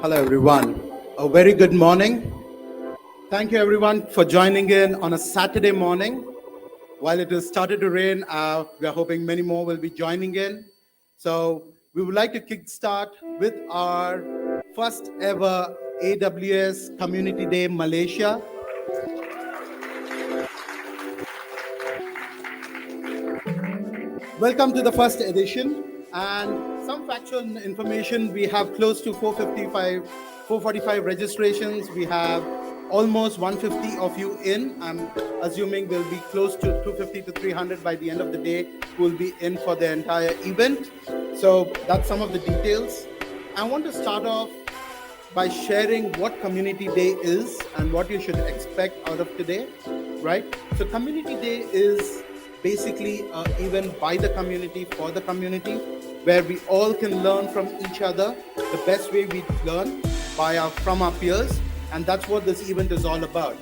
Hello, everyone. A very good morning. Thank you, everyone, for joining in on a Saturday morning. While it has started to rain, we are hoping many more will be joining in. So we would like to kickstart with our first ever AWS Community Day Malaysia. Welcome to the first edition. And some factual information, we have close to 445 registrations. We have almost 150 of you in. I'm assuming we'll be close to 250 to 300 by the end of the day who will be in for the entire event. So that's some of the details. I want to start off by sharing what Community Day is and what you should expect out of today, right? So Community Day is basically an event by the community, for the community, where we all can learn from each other. The best way we learn from our peers, and that's what this event is all about.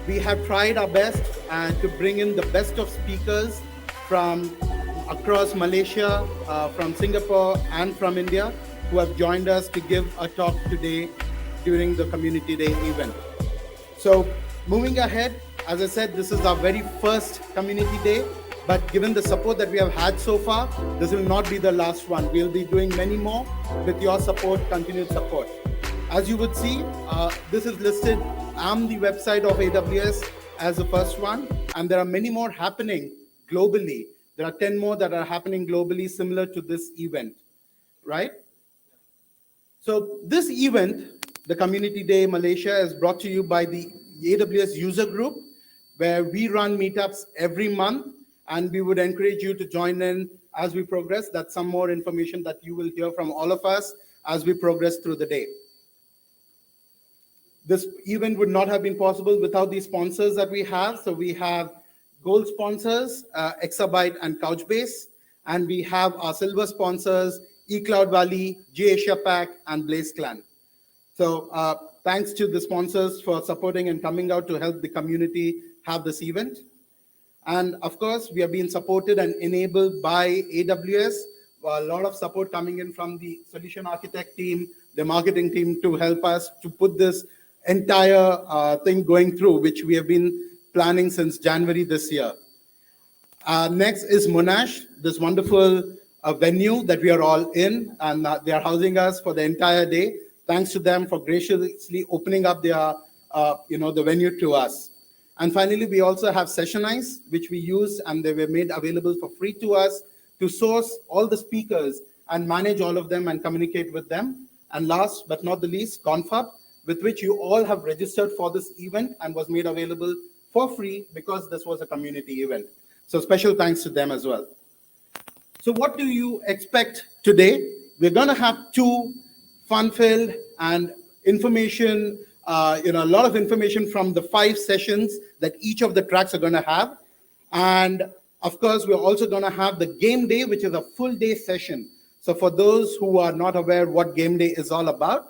We have tried our best to bring in the best of speakers from across Malaysia, from Singapore, and from India, who have joined us to give a talk today during the Community Day event. So moving ahead, as I said, this is our very first Community Day, but given the support that we have had so far, this will not be the last one. We'll be doing many more with your support, continued support. As you would see, this is listed on the website of AWS as the first one, and there are many more happening globally. There are 10 more that are happening globally similar to this event, right? So this event, the Community Day Malaysia, is brought to you by the AWS user group, where we run meetups every month, and we would encourage you to join in as we progress. That's some more information that you will hear from all of us as we progress through the day. This event would not have been possible without the sponsors that we have. So we have gold sponsors, Exabyte and Couchbase, and we have our silver sponsors, eCloud Valley, Asia Pack, and Blaze Clan. So thanks to the sponsors for supporting and coming out to help the community have this event. And of course, we are being supported and enabled by AWS. A lot of support coming in from the solution architect team, the marketing team, to help us to put this entire thing going through, which we have been planning since January this year. Next is Monash, this wonderful venue that we are all in, and they are housing us for the entire day. Thanks to them for graciously opening up their, the venue to us. And finally, we also have Sessionize, which we use, and they were made available for free to us to source all the speakers and manage all of them and communicate with them. And last but not the least, Confab, with which you all have registered for this event and was made available for free because this was a community event. So special thanks to them as well. So what do you expect today? We're going to have two fun-filled and information, a lot of information from the 5 sessions that each of the tracks are going to have. And of course, we're also going to have the game day, which is a full day session. So for those who are not aware what game day is all about,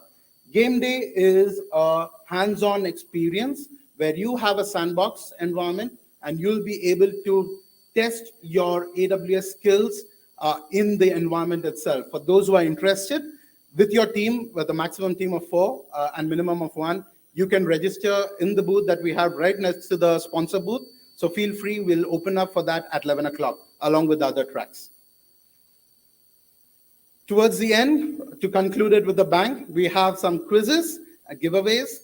game day is a hands-on experience where you have a sandbox environment and you'll be able to test your AWS skills in the environment itself. For those who are interested, with your team, with a maximum team of 4 and minimum of 1, you can register in the booth that we have right next to the sponsor booth. So feel free, we'll open up for that at 11 o'clock, along with the other tracks. Towards the end, to conclude it with the bang, we have some quizzes and giveaways.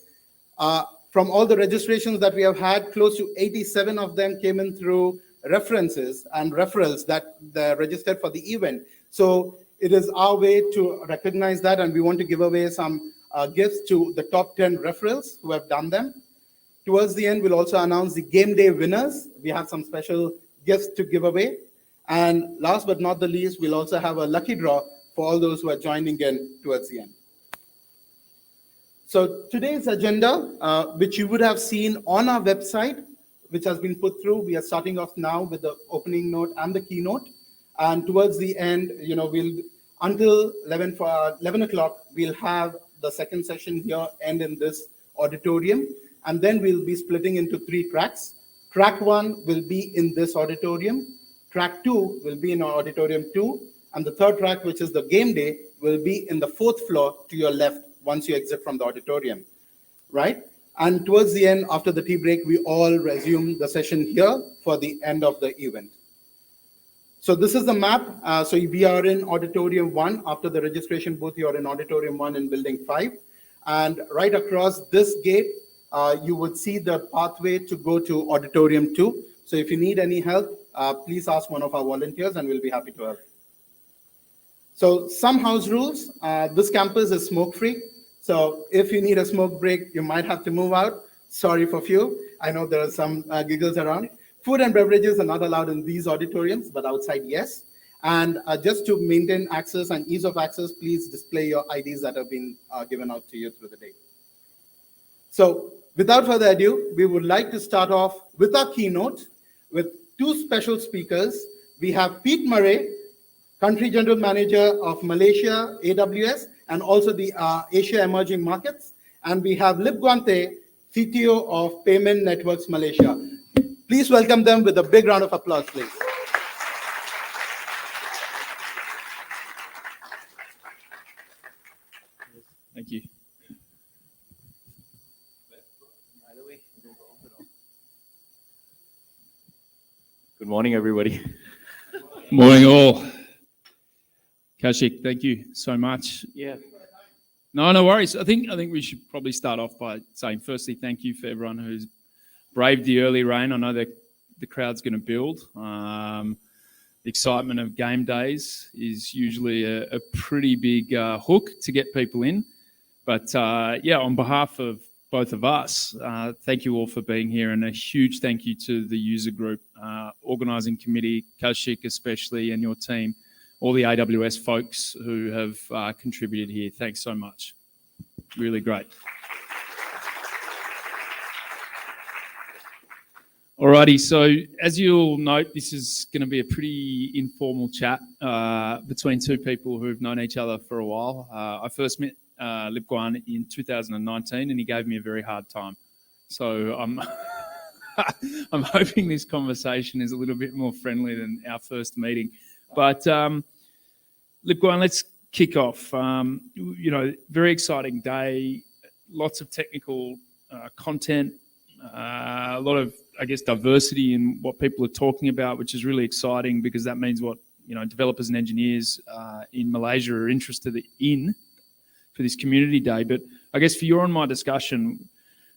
From all the registrations that we have had, close to 87 of them came in through references and referrals that registered for the event. So it is our way to recognize that, and we want to give away some gifts to the top 10 referrals who have done them. Towards the end, we'll also announce the game day winners. We have some special gifts to give away. And last but not the least, we'll also have a lucky draw for all those who are joining in towards the end. So today's agenda, which you would have seen on our website, which has been put through, we are starting off now with the opening note and the keynote. And towards the end, we'll until 11 o'clock, we'll have the second session here end in this auditorium. And then we'll be splitting into 3 tracks. Track 1 will be in this auditorium. Track 2 will be in auditorium 2. And the third track, which is the game day, will be in the 4th floor to your left, once you exit from the auditorium, right? And towards the end, after the tea break, we all resume the session here for the end of the event. So this is the map. So we are in Auditorium 1. After the registration booth, you are in Auditorium 1 in Building 5. And right across this gate, you would see the pathway to go to Auditorium 2. So if you need any help, please ask one of our volunteers and we'll be happy to help. So some house rules. This campus is smoke-free. So if you need a smoke break, you might have to move out. Sorry for few. I know there are some giggles around. Food and beverages are not allowed in these auditoriums, but outside, yes. And just to maintain access and ease of access, please display your IDs that have been given out to you through the day. So without further ado, we would like to start off with our keynote with two special speakers. We have Pete Murray, Country General Manager of Malaysia, AWS, and also the Asia Emerging Markets. And we have Lip Guante, CTO of Payment Networks Malaysia. Please welcome them with a big round of applause, please. Thank you. Good morning, everybody. Morning, all. Kaushik, thank you so much. Yeah. No worries. I think we should probably start off by saying, firstly, thank you for everyone who's braved the early rain. I know that the crowd's going to build. The excitement of game days is usually a pretty big hook to get people in. But on behalf of both of us, thank you all for being here, and a huge thank you to the user group, organising committee, Kaushik especially, and your team, all the AWS folks who have contributed here. Thanks so much. Really great. Alrighty, so as you'll note, this is going to be a pretty informal chat between two people who've known each other for a while. I first met Lip Guan in 2019, and he gave me a very hard time. So I'm hoping this conversation is a little bit more friendly than our first meeting. But Lip Guan, let's kick off. Very exciting day, lots of technical content, a lot of, I guess, diversity in what people are talking about, which is really exciting because that means what developers and engineers in Malaysia are interested in for this community day. But I guess for your and my discussion,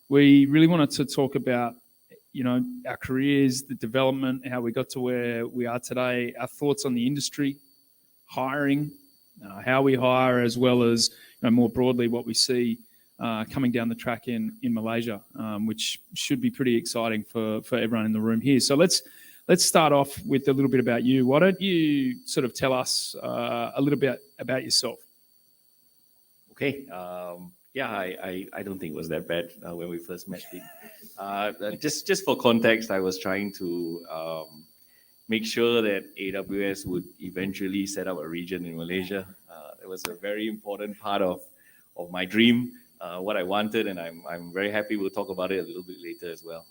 we really wanted to talk about our careers, the development, how we got to where we are today, our thoughts on the industry, hiring, how we hire, as well as more broadly what we see coming down the track in Malaysia, which should be pretty exciting for everyone in the room here. So let's start off with a little bit about you. Why don't you sort of tell us a little bit about yourself? Okay. I don't think it was that bad when we first met. Just for context, I was trying to make sure that AWS would eventually set up a region in Malaysia. It was a very important part of my dream, what I wanted, and I'm very happy. We'll talk about it a little bit later as well.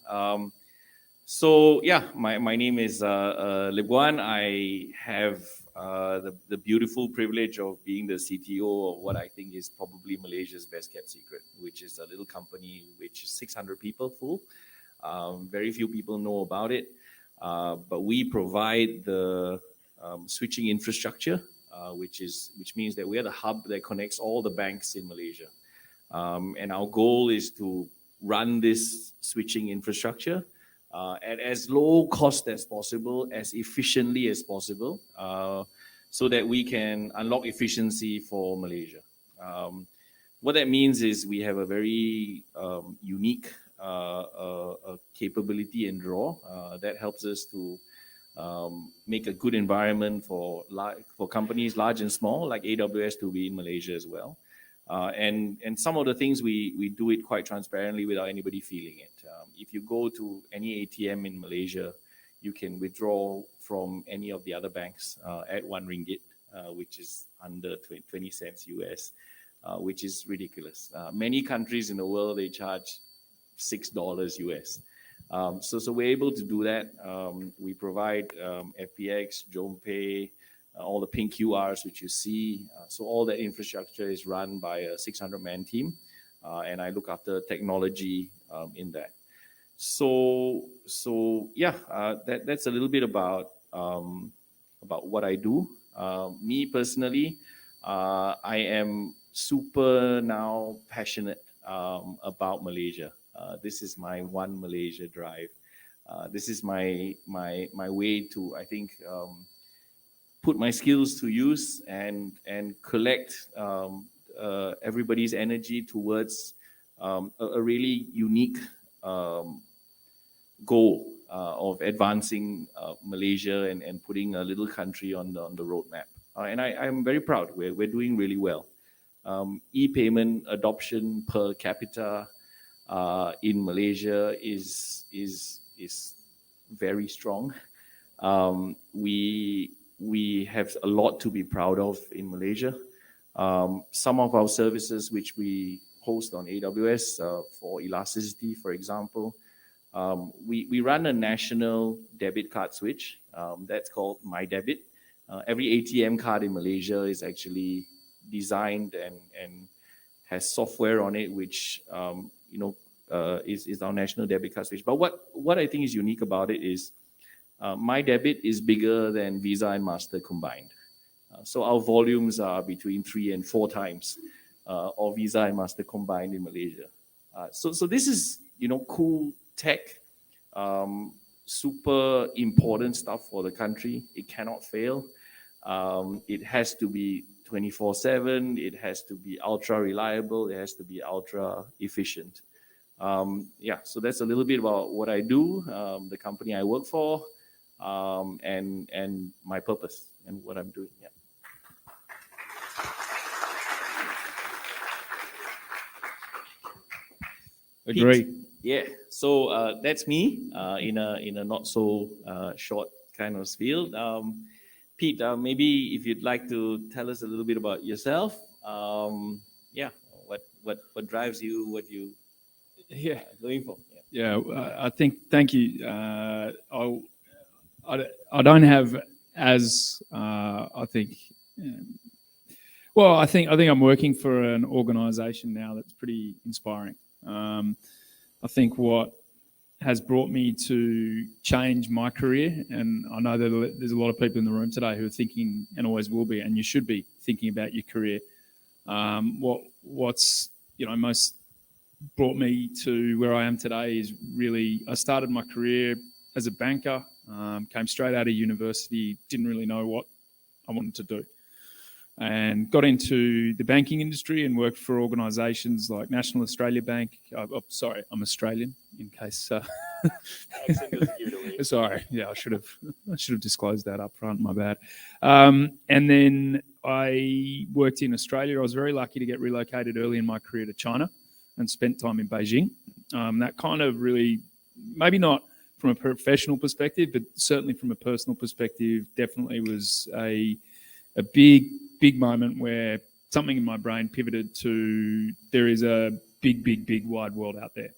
My name is Lip Guan. I have the beautiful privilege of being the CTO of what I think is probably Malaysia's best kept secret, which is a little company which is 600 people full. Very few people know about it, but we provide the switching infrastructure, which means that we are the hub that connects all the banks in Malaysia. And our goal is to run this switching infrastructure at as low cost as possible, as efficiently as possible, so that we can unlock efficiency for Malaysia. What that means is we have a very unique capability and draw that helps us to make a good environment for companies large and small like AWS to be in Malaysia as well. And some of the things we do it quite transparently without anybody feeling it. If you go to any ATM in Malaysia, you can withdraw from any of the other banks at 1 ringgit, which is under 20 cents US, which is ridiculous. Many countries in the world, they charge $6 US. So we're able to do that. We provide FPX, JomPay, all the pink QRs which you see. So all that infrastructure is run by a 600-man team, and I look after technology in that. So yeah, that's a little bit about what I do. Me personally, I am super now passionate about Malaysia. This is my one Malaysia drive. This is my way to, I think, put my skills to use and collect everybody's energy towards a really unique goal of advancing Malaysia and putting a little country on the roadmap. And I'm very proud. We're doing really well. E-payment adoption per capita in Malaysia is very strong. We have a lot to be proud of in Malaysia. Some of our services which we host on AWS for elasticity, for example, we run a national debit card switch that's called My Debit. Every ATM card in Malaysia is actually designed and has software on it, which is our national debit card switch. But what I think is unique about it is My Debit is bigger than Visa and Master combined. So our volumes are between 3 and 4 times of Visa and Master combined in Malaysia. So this is cool tech, super important stuff for the country. It cannot fail. It has to be 24/7. It has to be ultra reliable. It has to be ultra efficient. So that's a little bit about what I do, the company I work for, and my purpose and what I'm doing. Yeah. Agree. Pete. Yeah. So that's me in a not so short kind of spiel. Pete, maybe if you'd like to tell us a little bit about yourself. What drives you? What you going for? Yeah, I think. Thank you. I don't have as I think. Well, I think I'm working for an organisation now that's pretty inspiring. I think what has brought me to change my career, and I know that there's a lot of people in the room today who are thinking, and always will be, and you should be thinking about your career. What's most brought me to where I am today is really, I started my career as a banker, came straight out of university, didn't really know what I wanted to do, and got into the banking industry and worked for organisations like National Australia Bank. Sorry, I'm Australian, in case. Accent doesn't give it away. Sorry, yeah, I should have disclosed that up front. My bad. And then I worked in Australia. I was very lucky to get relocated early in my career to China and spent time in Beijing. That kind of really, maybe not from a professional perspective, but certainly from a personal perspective, definitely was a big moment where something in my brain pivoted to, there is a big wide world out there.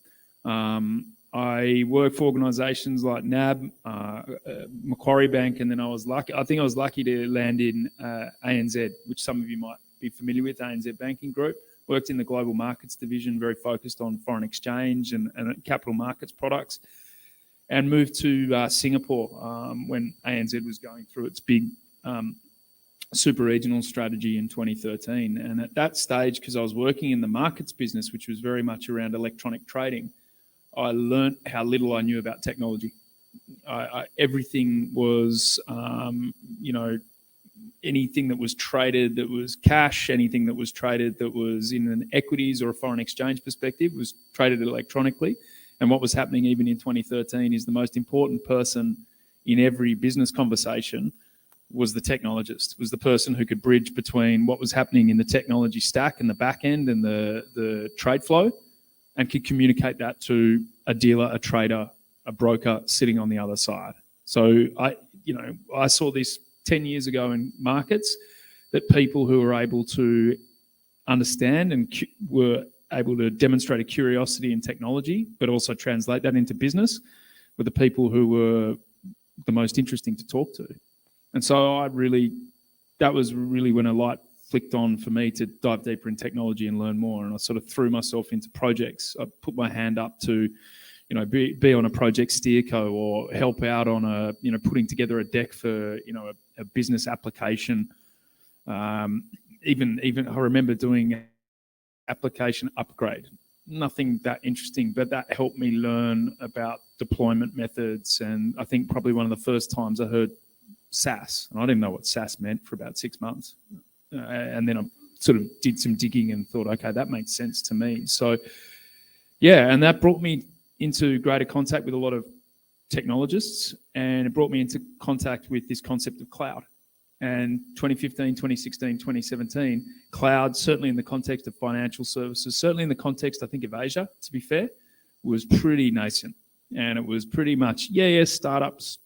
I worked for organisations like NAB, Macquarie Bank, and then I think I was lucky to land in ANZ, which some of you might be familiar with, ANZ Banking Group. Worked in the global markets division, very focused on foreign exchange and capital markets products, and moved to Singapore when ANZ was going through its big super regional strategy in 2013. And at that stage, because I was working in the markets business, which was very much around electronic trading, I learnt how little I knew about technology. Everything was, anything that was traded that was cash, anything that was traded that was in an equities or a foreign exchange perspective was traded electronically. And what was happening even in 2013 is the most important person in every business conversation was the technologist, was the person who could bridge between what was happening in the technology stack and the back end and the trade flow, and could communicate that to a dealer, a trader, a broker sitting on the other side. So I saw this 10 years ago in markets, that people who were able to understand and were able to demonstrate a curiosity in technology, but also translate that into business, were the people who were the most interesting to talk to. And so I really that was really when a light flicked on for me to dive deeper in technology and learn more. And I sort of threw myself into projects. I put my hand up to, be on a project steerco or help out on putting together a deck for, a business application. Even I remember doing application upgrade. Nothing that interesting, but that helped me learn about deployment methods. And I think probably one of the first times I heard SaaS, and I didn't know what SaaS meant for about 6 months. And then I sort of did some digging and thought, okay, that makes sense to me. So, yeah, and that brought me into greater contact with a lot of technologists, and it brought me into contact with this concept of cloud. And 2015, 2016, 2017, cloud, certainly in the context of financial services, certainly in the context, I think, of Asia, to be fair, was pretty nascent. And it was pretty much, startups,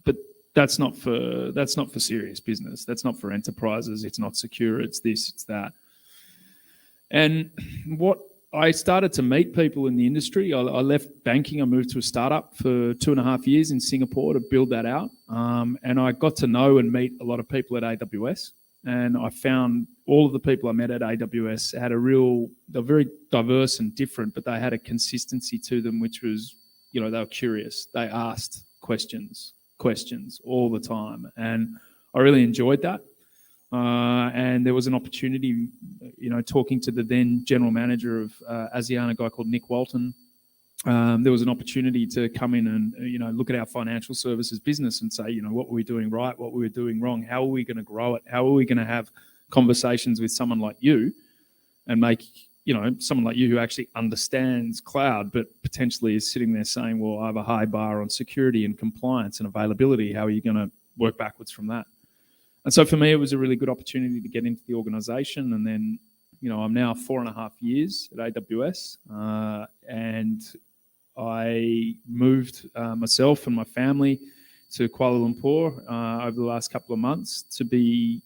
but that's not for serious business. That's not for enterprises. It's not secure. It's this, it's that. And what I started to meet people in the industry. I left banking. I moved to a startup for 2.5 years in Singapore to build that out. And I got to know and meet a lot of people at AWS. And I found all of the people I met at AWS they're very diverse and different, but they had a consistency to them, which was, they were curious. They asked questions all the time. And I really enjoyed that. And there was an opportunity, talking to the then general manager of ASEAN, a guy called Nick Walton. There was an opportunity to come in and, look at our financial services business and say, what were we doing right? What were we doing wrong? How are we going to grow it? How are we going to have conversations with someone like you and make, someone like you who actually understands cloud, but potentially is sitting there saying, well, I have a high bar on security and compliance and availability. How are you going to work backwards from that? And so for me, it was a really good opportunity to get into the organization. And then, I'm now 4.5 years at AWS. And I moved myself and my family to Kuala Lumpur over the last couple of months to be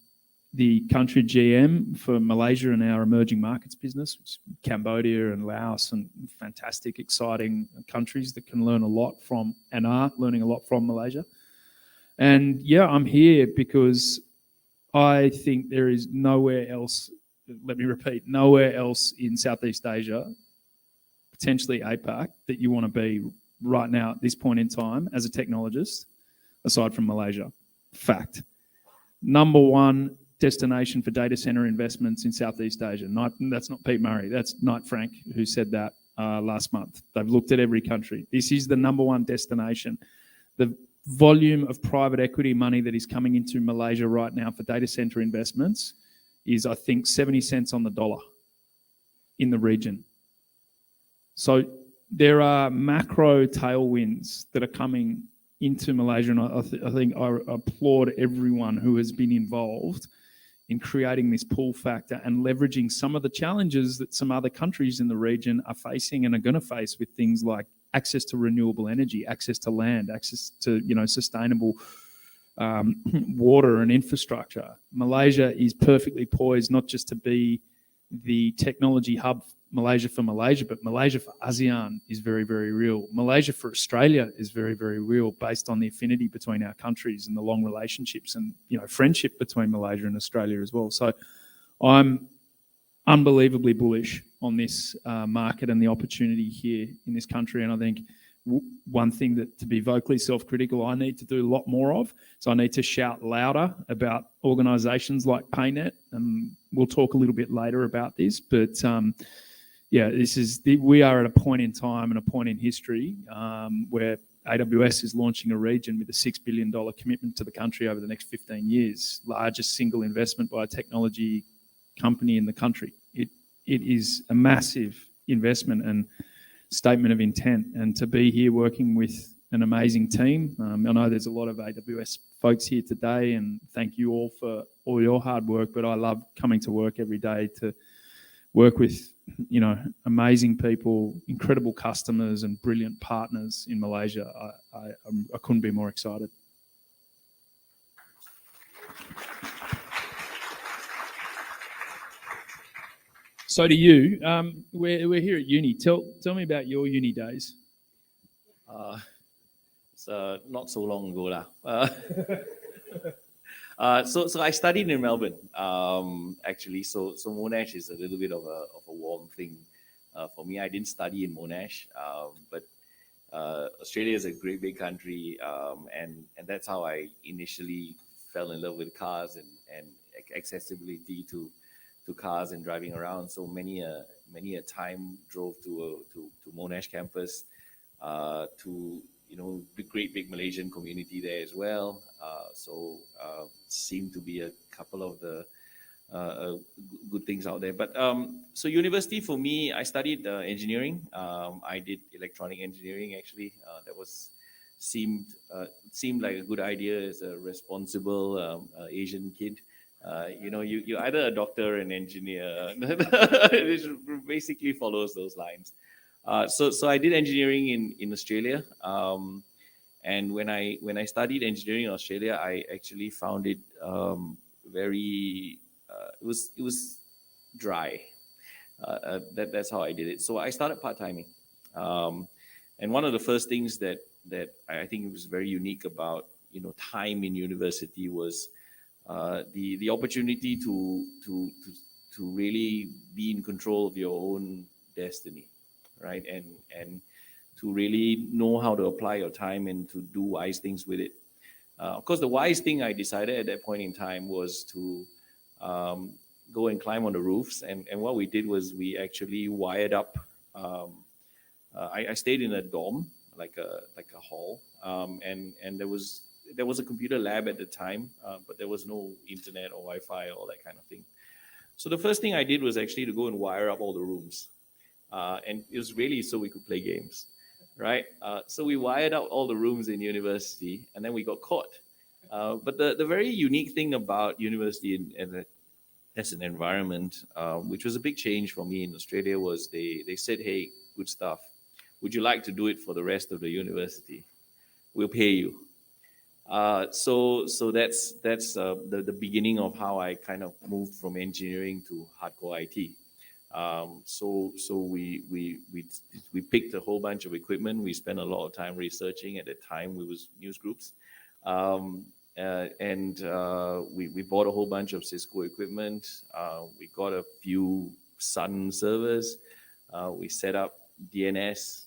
the country GM for Malaysia and our emerging markets business, which is Cambodia and Laos, and fantastic, exciting countries that can learn a lot from and are learning a lot from Malaysia. And yeah, I'm here because I think there is nowhere else, let me repeat, nowhere else in Southeast Asia, potentially APAC, that you want to be right now at this point in time as a technologist, aside from Malaysia. Fact. Number one destination for data center investments in Southeast Asia. That's not Pete Murray, that's Knight Frank who said that last month. They've looked at every country. This is the number one destination. The volume of private equity money that is coming into Malaysia right now for data center investments is, I think, 70 cents on the dollar in the region. So there are macro tailwinds that are coming into Malaysia, and I think I applaud everyone who has been involved in creating this pull factor and leveraging some of the challenges that some other countries in the region are facing and are going to face with things like access to renewable energy, access to land, access to sustainable water and infrastructure. Malaysia is perfectly poised not just to be the technology hub, Malaysia for Malaysia, but Malaysia for ASEAN is very, very real. Malaysia for Australia is very, very real, based on the affinity between our countries and the long relationships and friendship between Malaysia and Australia as well. So I'm unbelievably bullish on this market and the opportunity here in this country. And I think one thing that, to be vocally self-critical, I need to do a lot more of. So I need to shout louder about organisations like PayNet, and we'll talk a little bit later about this. But we are at a point in time and a point in history where AWS is launching a region with a $6 billion commitment to the country over the next 15 years, largest single investment by a technology company in the country. It is a massive investment and statement of intent, and to be here working with an amazing team. I know there's a lot of AWS folks here today, and thank you all for all your hard work, but I love coming to work every day to work with amazing people, incredible customers and brilliant partners in Malaysia. I couldn't be more excited. So to you, we're here at uni. Tell me about your uni days. It's not so long ago. So I studied in Melbourne, actually. So Monash is a little bit of a warm thing for me. I didn't study in Monash, but Australia is a great big country, and that's how I initially fell in love with cars and accessibility to cars and driving around. So many a time drove to Monash campus, to the great big Malaysian community there as well. So seemed to be a couple of the good things out there. But so university for me, I studied engineering. I did electronic engineering actually. That was seemed like a good idea as a responsible Asian kid. You're either a doctor or an engineer. It basically follows those lines. So I did engineering in Australia. And when I studied engineering in Australia, I actually found it very it was dry. That's how I did it. So I started part-timing. And one of the first things that I think was very unique about time in university was the opportunity to really be in control of your own destiny, right? And to really know how to apply your time and to do wise things with it. Of course, the wise thing I decided at that point in time was to go and climb on the roofs. And what we did was we actually wired up. I stayed in a dorm, like a hall, and there was a computer lab at the time, but there was no internet or Wi-Fi or all that kind of thing. So the first thing I did was actually to go and wire up all the rooms, and it was really so we could play games, right? So we wired up all the rooms in university, and then we got caught. But the very unique thing about university as an environment, which was a big change for me in Australia, was they said, "Hey, good stuff. Would you like to do it for the rest of the university? We'll pay you." So that's the beginning of how I kind of moved from engineering to hardcore IT. So we picked a whole bunch of equipment. We spent a lot of time researching. At the time, we was news groups, and we bought a whole bunch of Cisco equipment. We got a few Sun servers. We set up DNS,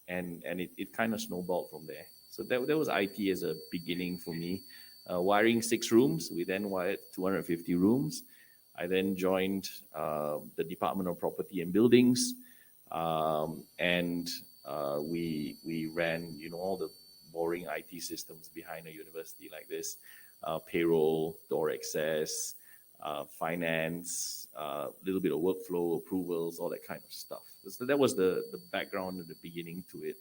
and it kind of snowballed from there. So that was IT as a beginning for me. Wiring 6 rooms. We then wired 250 rooms. I then joined the Department of Property and Buildings, and we ran all the boring IT systems behind a university like this: payroll, door access, finance, a little bit of workflow, approvals, all that kind of stuff. So that was the background and the beginning to it.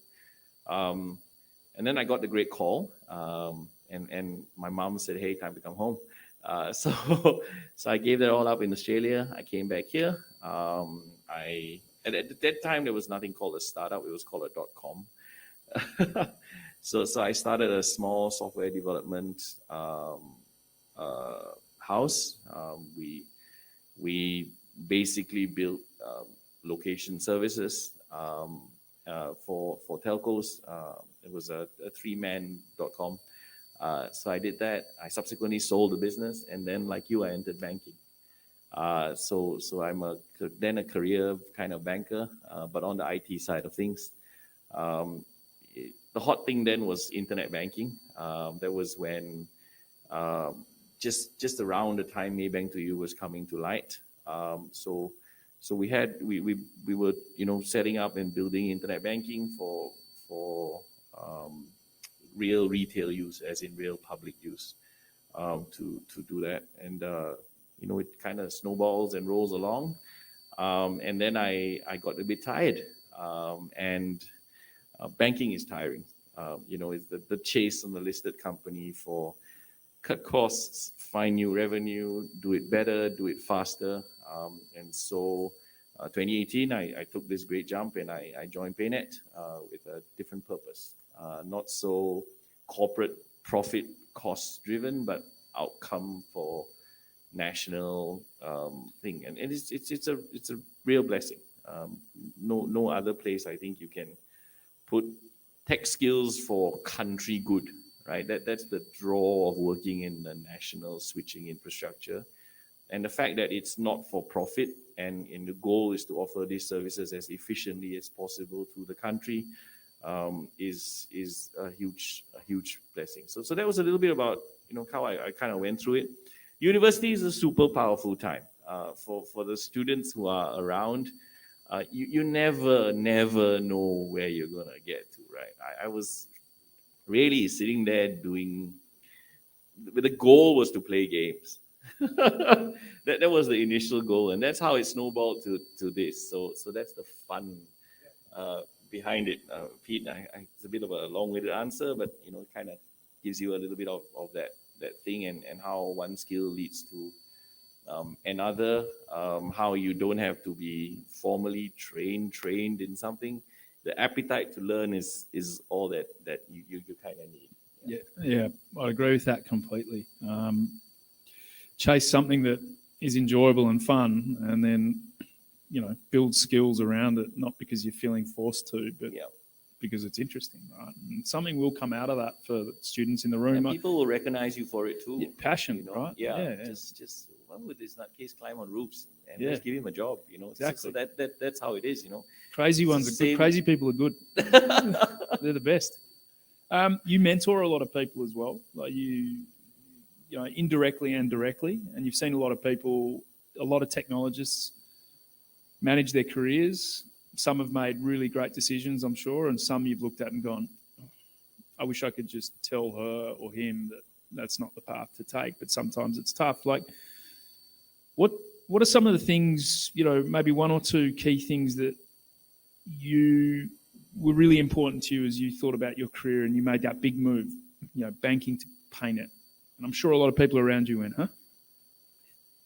And then I got the great call, and my mom said, "Hey, time to come home." So I gave that all up in Australia. I came back here. At that time there was nothing called a startup. It was called a .com. So I started a small software development house. We basically built location services for telcos. It was a 3-man .com. So I did that. I subsequently sold the business, and then, like you, I entered banking. So I'm then a career kind of banker, but on the IT side of things. The hot thing then was internet banking. That was when just around the time Maybank to You was coming to light. So we were setting up and building internet banking for real retail use, as in real public use, to do that. And it kind of snowballs and rolls along. And then I got a bit tired, and banking is tiring. It's the chase on the listed company for cut costs, find new revenue, do it better, do it faster. And so 2018, I took this great jump, and I joined PayNet with a different purpose. Not so corporate profit cost driven, but outcome for national thing. And it's a real blessing. No other place I think you can put tech skills for country good, right? That's the draw of working in the national switching infrastructure. And the fact that it's not for profit and the goal is to offer these services as efficiently as possible to the country is a huge blessing. So that was a little bit about how I kind of went through it. University is a super powerful time for the students who are around. You never know where you're gonna get to, right? I was really sitting there doing. The goal was to play games. that was the initial goal, and that's how it snowballed to this. So that's the fun behind it. Pete, it's a bit of a long-winded answer, but it kind of gives you a little bit of that thing and how one skill leads to another. How you don't have to be formally trained in something. The appetite to learn is all that you kind of need. Yeah, I agree with that completely. Chase something that is enjoyable and fun, and then build skills around it, not because you're feeling forced to, but because it's interesting, right? And something will come out of that for the students in the room. And people will recognize you for it too. Yeah, passion, right? Yeah. Just why would this nutcase climb on roofs and just give him a job? Exactly. So that's how it is. Crazy ones are good. Crazy people are good. They're the best. You mentor a lot of people as well, like you indirectly and directly, and you've seen a lot of people, a lot of technologists manage their careers. Some have made really great decisions, I'm sure, and some you've looked at and gone, I wish I could just tell her or him that that's not the path to take, but sometimes it's tough. Like, what are some of the things, maybe one or two key things that you were really important to you as you thought about your career and you made that big move, banking to PayNet? And I'm sure a lot of people around you went, huh?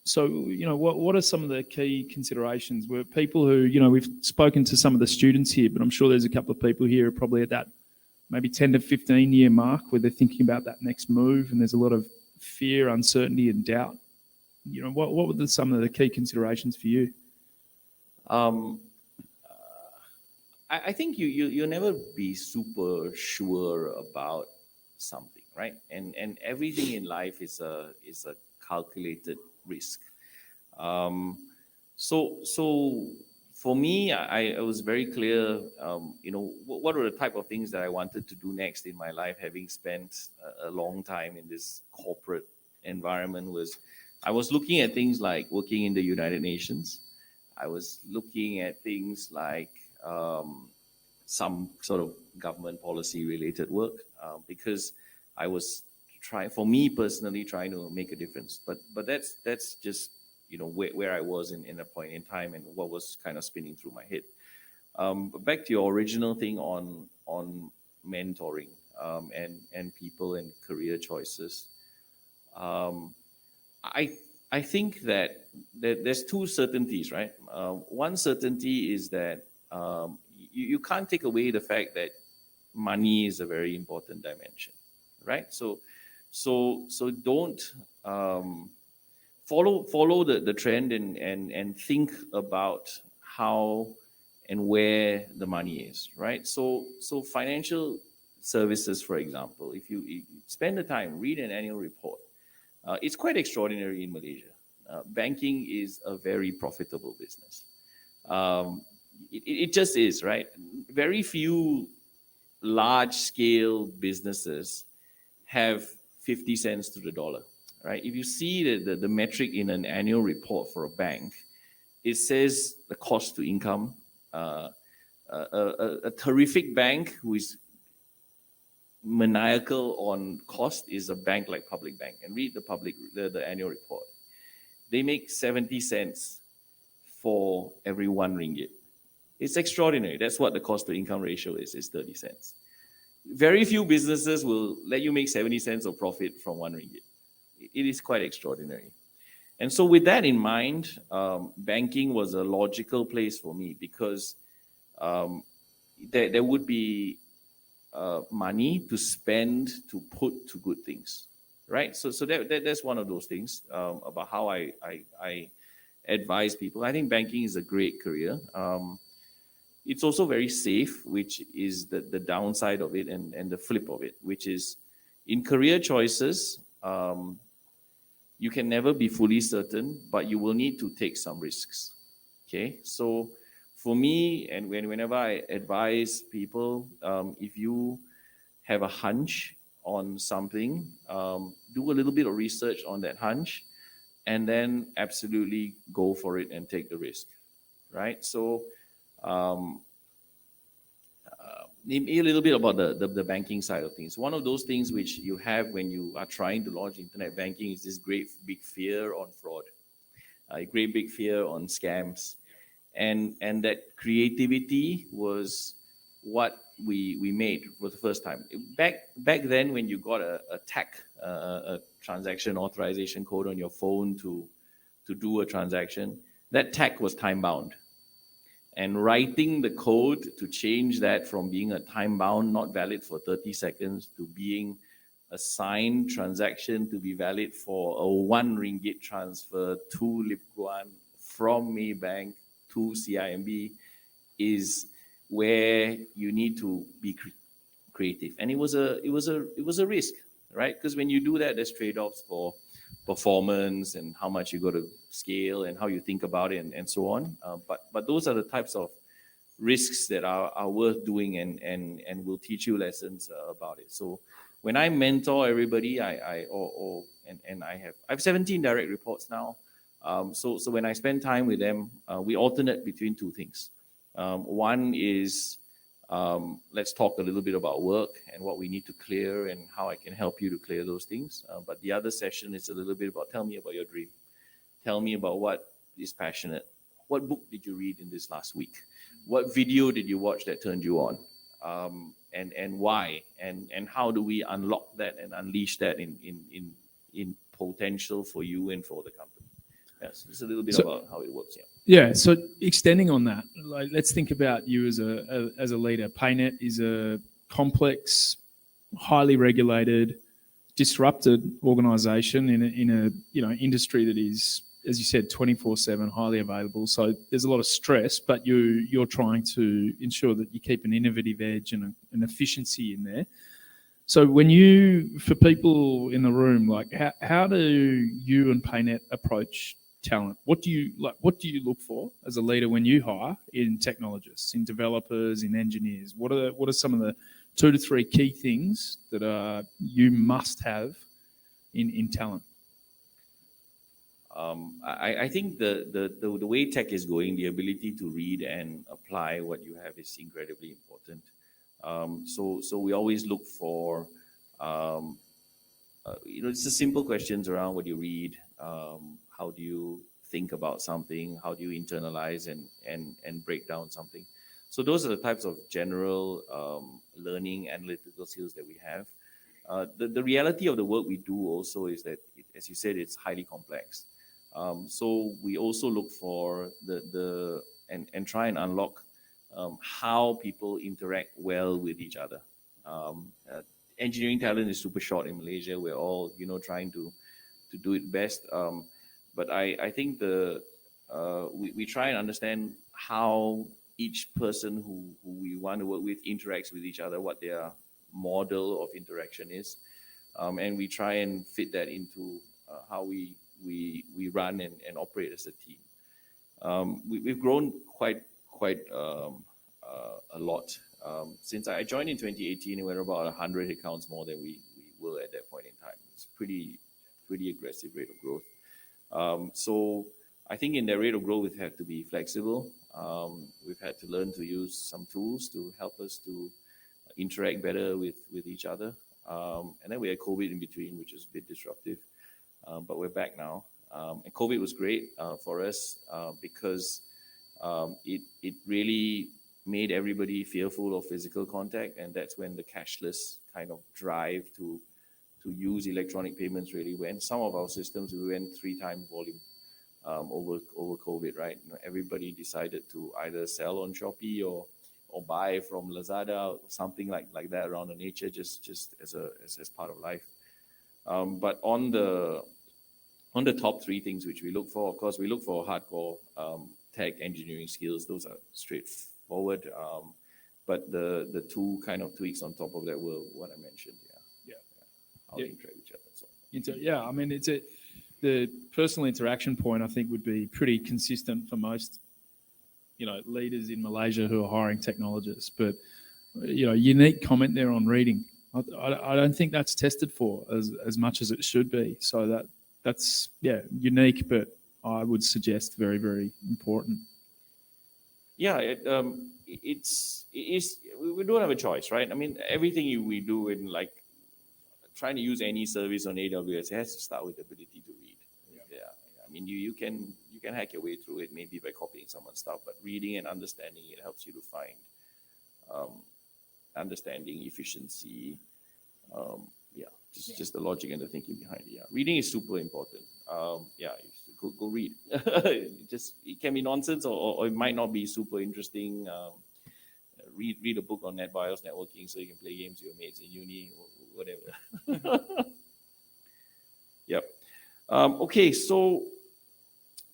So, what are some of the key considerations? Were people who, we've spoken to some of the students here, but I'm sure there's a couple of people here probably at that maybe 10 to 15 year mark where they're thinking about that next move and there's a lot of fear, uncertainty and doubt. What were some of the key considerations for you? I think you'll never be super sure about something, right? And everything in life is a calculated risk. So for me, I was very clear. What were the type of things that I wanted to do next in my life, having spent a long time in this corporate environment. I was looking at things like working in the United Nations. I was looking at things like some sort of government policy related work because I was for me personally, trying to make a difference. But that's just where I was in a point in time and what was kind of spinning through my head. But back to your original thing on mentoring and people and career choices. I think that there's two certainties, right? One certainty is that you can't take away the fact that money is a very important dimension, right? So don't follow the trend and think about how and where the money is, right? So financial services, for example, if you spend the time, read an annual report, it's quite extraordinary in Malaysia. Banking is a very profitable business. It just is, right? Very few large-scale businesses have 50 cents to the dollar, right? If you see the metric in an annual report for a bank, it says the cost to income. A terrific bank who is maniacal on cost is a bank like Public Bank. And read the annual report. They make 70 cents for every 1 ringgit. It's extraordinary. That's what the cost to income ratio is 30 cents. Very few businesses will let you make 70 cents of profit from 1 ringgit. It is quite extraordinary. And so with that in mind, banking was a logical place for me because there would be money to spend to put to good things, right? So that's one of those things about how I advise people. I think banking is a great career. It's also very safe, which is the downside of it, and the flip of it, which is In career choices, you can never be fully certain, but you will need to take some risks. Okay, so for me, and whenever I advise people, if you have a hunch on something, do a little bit of research on that hunch, and then absolutely go for it and take the risk, right? So, maybe a little bit about the banking side of things. One of those things which you have when you are trying to launch internet banking is this great big fear on fraud, a great big fear on scams, and that creativity was what we made for the first time. Back then, when you got a TAC, a transaction authorization code on your phone to do a transaction, that TAC was time bound. And writing the code to change that from being a time bound, not valid for 30 seconds, to being a signed transaction to be valid for a 1 ringgit transfer to Lip Guan from Maybank to CIMB is where you need to be creative. And it was a risk, right? Because when you do that, there's trade-offs for performance and how much you got to scale and how you think about it and so on. But those are the types of risks that are worth doing and will teach you lessons about it. So when I mentor everybody, I have 17 direct reports now. So when I spend time with them, we alternate between two things. One is let's talk a little bit about work and what we need to clear and how I can help you to clear those things. But the other session is a little bit about tell me about your dream. Tell me about what is passionate. What book did you read in this last week? What video did you watch that turned you on? And why? And how do we unlock that and unleash that in potential for you and for the company? Yes, it's a little bit about how it works. Yeah. Yeah. So extending on that, like, let's think about you as a leader. PayNet is a complex, highly regulated, disrupted organization in a industry that is, as you said, 24/7, highly available. So there's a lot of stress, but you're trying to ensure that you keep an innovative edge and an efficiency in there. So for people in the room, like how do you and PayNet approach talent? What do you look for as a leader when you hire in technologists, in developers, in engineers? What are some of the 2 to 3 key things that you must have in talent? I think the way tech is going, the ability to read and apply what you have is incredibly important. So we always look for it's the simple questions around what you read, how do you think about something, how do you internalize and break down something. So those are the types of general learning analytical skills that we have. The reality of the work we do also is that, as you said, it's highly complex. So we also look for and try and unlock how people interact well with each other. Engineering talent is super short in Malaysia. We're all trying to do it best. But I think we try and understand how each person who we want to work with interacts with each other, what their model of interaction is, and we try and fit that into how we run and operate as a team. We've grown quite a lot. Since I joined in 2018, we were about 100 headcounts more than we were at that point in time. It's pretty aggressive rate of growth. So I think in that rate of growth, we've had to be flexible. We've had to learn to use some tools to help us to interact better with each other. And then we had COVID in between, which was a bit disruptive. But we're back now. And COVID was great for us because it really made everybody fearful of physical contact. And that's when the cashless kind of drive to use electronic payments really went. Some of our systems, we went 3 times volume over COVID, right? Everybody decided to either sell on Shopee or buy from Lazada or something like that around the nature, just as part of life. But on the top 3 things which we look for, of course, we look for hardcore tech engineering skills. Those are straightforward. But the 2 kind of tweaks on top of that were what I mentioned. Yeah. how Yeah. they interact with each other. So. Yeah, I mean, the personal interaction point, I think, would be pretty consistent for most, leaders in Malaysia who are hiring technologists. But, unique comment there on reading. I don't think that's tested for as much as it should be. So that's unique, but I would suggest very, very important. Yeah, we don't have a choice, right? I mean, everything we do in like trying to use any service on AWS, it has to start with the ability to read. Yeah. I mean, you can hack your way through it maybe by copying someone's stuff, but reading and understanding it helps you to find understanding, efficiency, just the logic and the thinking behind it. Yeah, reading is super important. Go read. It can be nonsense, or it might not be super interesting. Read a book on NetBIOS networking so you can play games with your mates in uni or whatever. Yep. Okay, so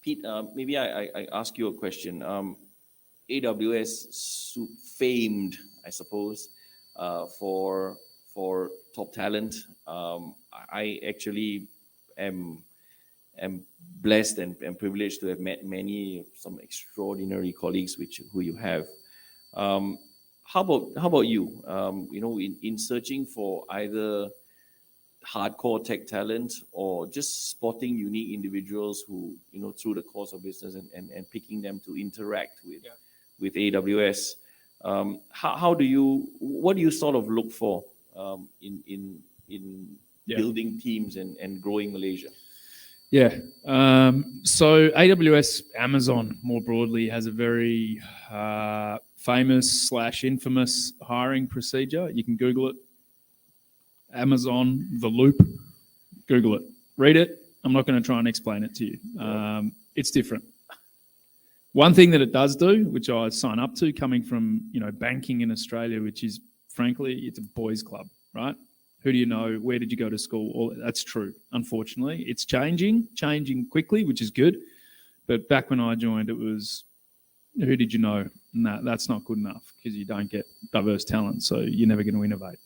Pete, maybe I ask you a question. AWS famed, I suppose, for top talent. I actually am blessed and privileged to have met some extraordinary colleagues who you have. How about you? In searching for either hardcore tech talent or just spotting unique individuals who, through the course of business and picking them to interact with AWS. What do you sort of look for in building teams and growing Malaysia? Yeah. So AWS, Amazon more broadly has a very famous / infamous hiring procedure. You can Google it. Amazon, The Loop. Google it. Read it. I'm not going to try and explain it to you. It's different. One thing that it does do, which I sign up to, coming from banking in Australia, which is frankly it's a boys' club, right? Who do you know? Where did you go to school? All that's true. Unfortunately, it's changing quickly, which is good. But back when I joined, it was who did you know? And that's not good enough because you don't get diverse talent, so you're never going to innovate.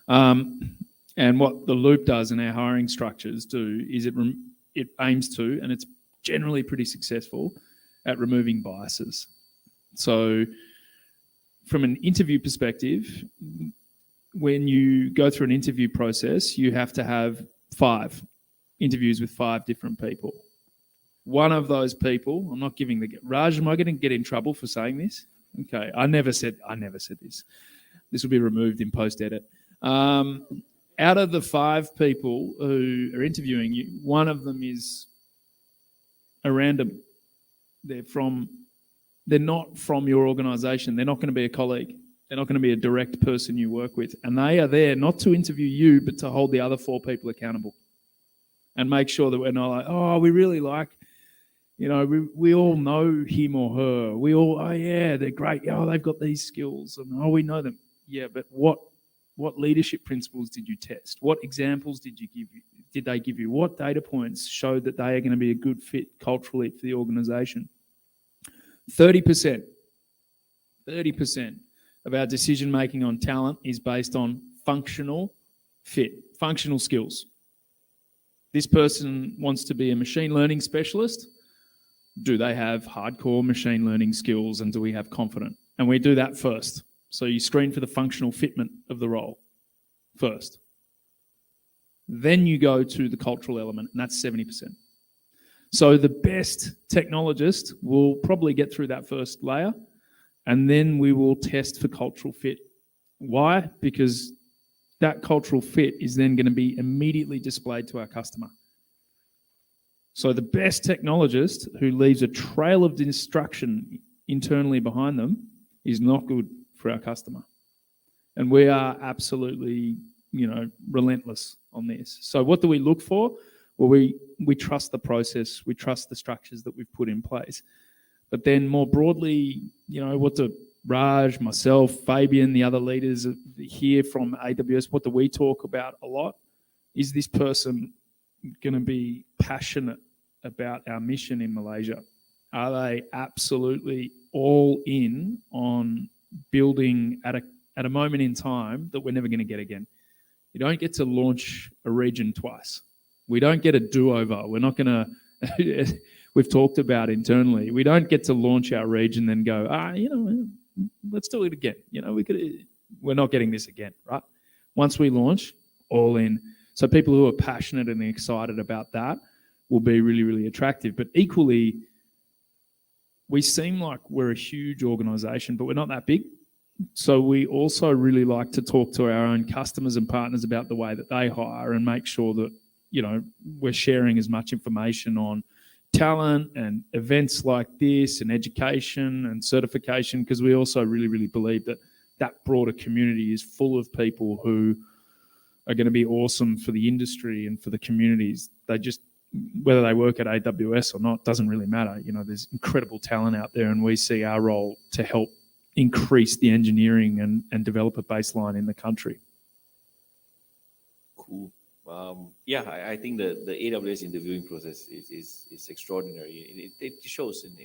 And what the Loop does in our hiring structures do is it aims to, and it's generally pretty successful at removing biases. So from an interview perspective, when you go through an interview process, you have to have 5 interviews with 5 different people. One of those people, I'm not giving Raj, am I going to get in trouble for saying this? Okay, I never said this. This will be removed in post-edit. Out of the 5 people who are interviewing you, one of them is a random. They're not from your organization. They're not going to be a colleague. They're not going to be a direct person you work with. And they are there not to interview you, but to hold the other 4 people accountable and make sure that we're not like, oh, we really like, we all know him or her. We all, oh yeah, they're great. Oh, they've got these skills. And oh, we know them. Yeah, but what leadership principles did you test? What examples did they give you? What data points showed that they are going to be a good fit culturally for the organization? 30% of our decision making on talent is based on functional fit, functional skills. This person wants to be a machine learning specialist. Do they have hardcore machine learning skills, and do we have confident? And we do that first. So you screen for the functional fitment of the role first. Then you go to the cultural element, and that's 70%. So the best technologist will probably get through that first layer, and then we will test for cultural fit. Why? Because that cultural fit is then going to be immediately displayed to our customer. So the best technologist who leaves a trail of destruction internally behind them is not good for our customer. And we are absolutely, relentless on this. So what do we look for? Well, we trust the process, we trust the structures that we've put in place. But then more broadly, what do Raj, myself, Fabian, the other leaders here from AWS, what do we talk about a lot? Is this person going to be passionate about our mission in Malaysia? Are they absolutely all in on building at a moment in time that we're never going to get again? You don't get to launch a region twice. We don't get a do-over. We're not going to, we've talked about internally, we don't get to launch our region then go, let's do it again. We're not getting this again, right? Once we launch, all in. So people who are passionate and excited about that will be really, really attractive. But equally, we seem like we're a huge organization, but we're not that big. So we also really like to talk to our own customers and partners about the way that they hire and make sure that, we're sharing as much information on talent and events like this and education and certification, because we also really, really believe that that broader community is full of people who are going to be awesome for the industry and for the communities. They just, whether they work at AWS or not, doesn't really matter. There's incredible talent out there, and we see our role to help increase the engineering and developer baseline in the country. Cool. I think the AWS interviewing process is extraordinary. It shows in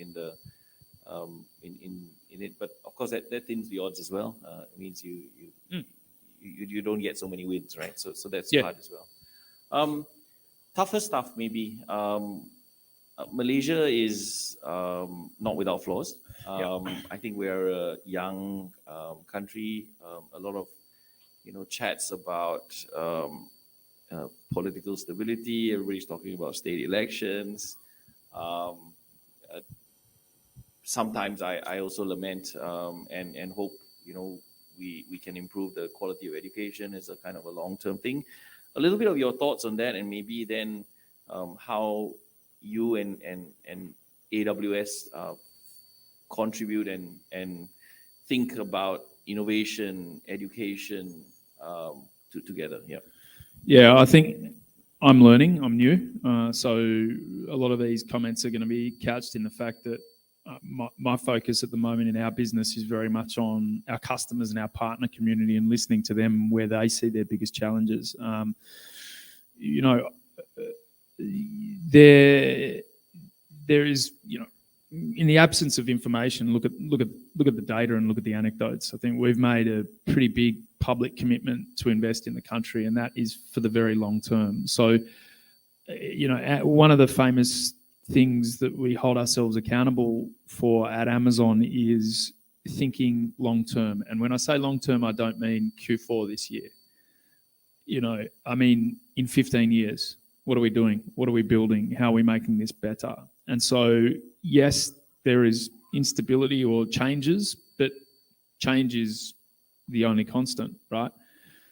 it, but of course that thins the odds as well. It means you don't get so many wins, right? So that's hard as well. Tougher stuff maybe. Malaysia is not without flaws. I think we're a young country. A lot of chats about political stability. Everybody's talking about state elections. Sometimes I also lament and hope we can improve the quality of education as a kind of a long-term thing. A little bit of your thoughts on that, and maybe then how you and AWS contribute and think about innovation, education together. Yeah, I think I'm learning. I'm new. So a lot of these comments are going to be couched in the fact that my focus at the moment in our business is very much on our customers and our partner community and listening to them where they see their biggest challenges. There is, in the absence of information, look at the data and look at the anecdotes. I think we've made a pretty big public commitment to invest in the country, and that is for the very long term. So, one of the famous things that we hold ourselves accountable for at Amazon is thinking long term. And when I say long term, I don't mean Q4 this year. I mean in 15 years. What are we doing? What are we building? How are we making this better? And so, yes, there is instability or changes, but change is the only constant, right?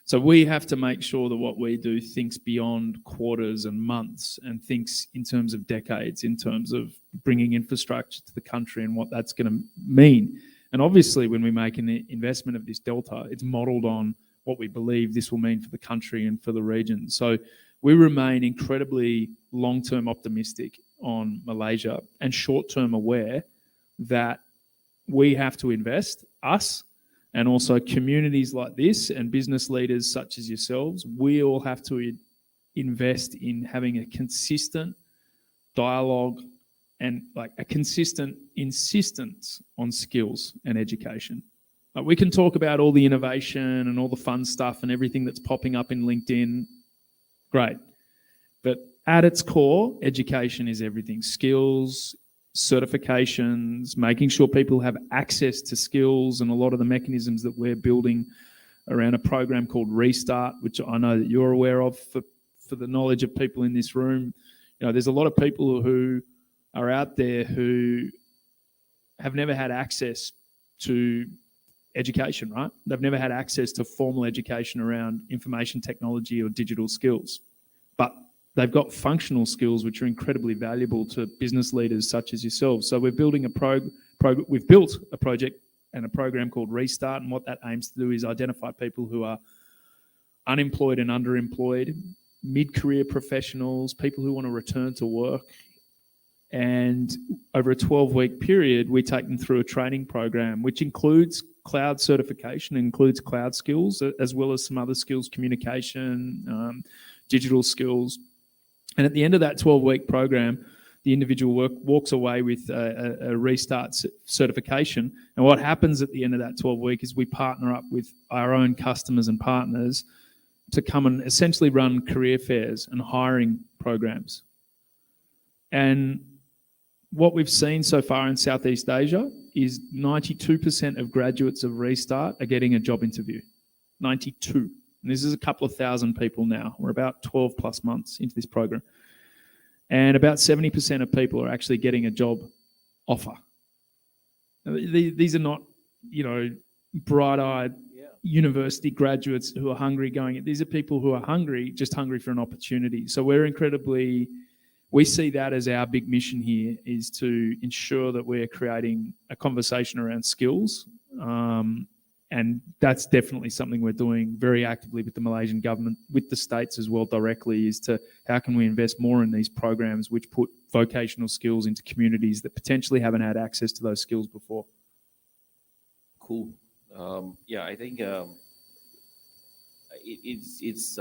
So we have to make sure that what we do thinks beyond quarters and months and thinks in terms of decades, in terms of bringing infrastructure to the country and what that's going to mean. And obviously, when we make an investment of this delta, it's modeled on what we believe this will mean for the country and for the region. So we remain incredibly long-term optimistic on Malaysia and short-term aware that we have to invest, us, and also communities like this and business leaders such as yourselves, we all have to invest in having a consistent dialogue and like a consistent insistence on skills and education. Like we can talk about all the innovation and all the fun stuff and everything that's popping up in LinkedIn. Great. But at its core, education is everything. Skills, certifications, making sure people have access to skills, and a lot of the mechanisms that we're building around a program called Restart, which I know that you're aware of for the knowledge of people in this room. There's a lot of people who are out there who have never had access to education, right? They've never had access to formal education around information technology or digital skills, but they've got functional skills which are incredibly valuable to business leaders such as yourselves. So we're building we've built a project and a program called Restart, and what that aims to do is identify people who are unemployed and underemployed, mid-career professionals, people who want to return to work. And over a 12-week period, we take them through a training program, which includes cloud certification, includes cloud skills, as well as some other skills, communication, digital skills. And at the end of that 12-week program, the individual walks away with a Restart certification. And what happens at the end of that 12-week is we partner up with our own customers and partners to come and essentially run career fairs and hiring programs. And what we've seen so far in Southeast Asia is 92% of graduates of Restart are getting a job interview. 92. And this is a couple of thousand people now. We're about 12 plus months into this program. And about 70% of people are actually getting a job offer. Now, these are not, bright-eyed university graduates who are hungry going. These are people who are hungry, just hungry for an opportunity. So we see that as our big mission here, is to ensure that we're creating a conversation around skills. And that's definitely something we're doing very actively with the Malaysian government, with the states as well directly, is to how can we invest more in these programs which put vocational skills into communities that potentially haven't had access to those skills before. Cool. I think it's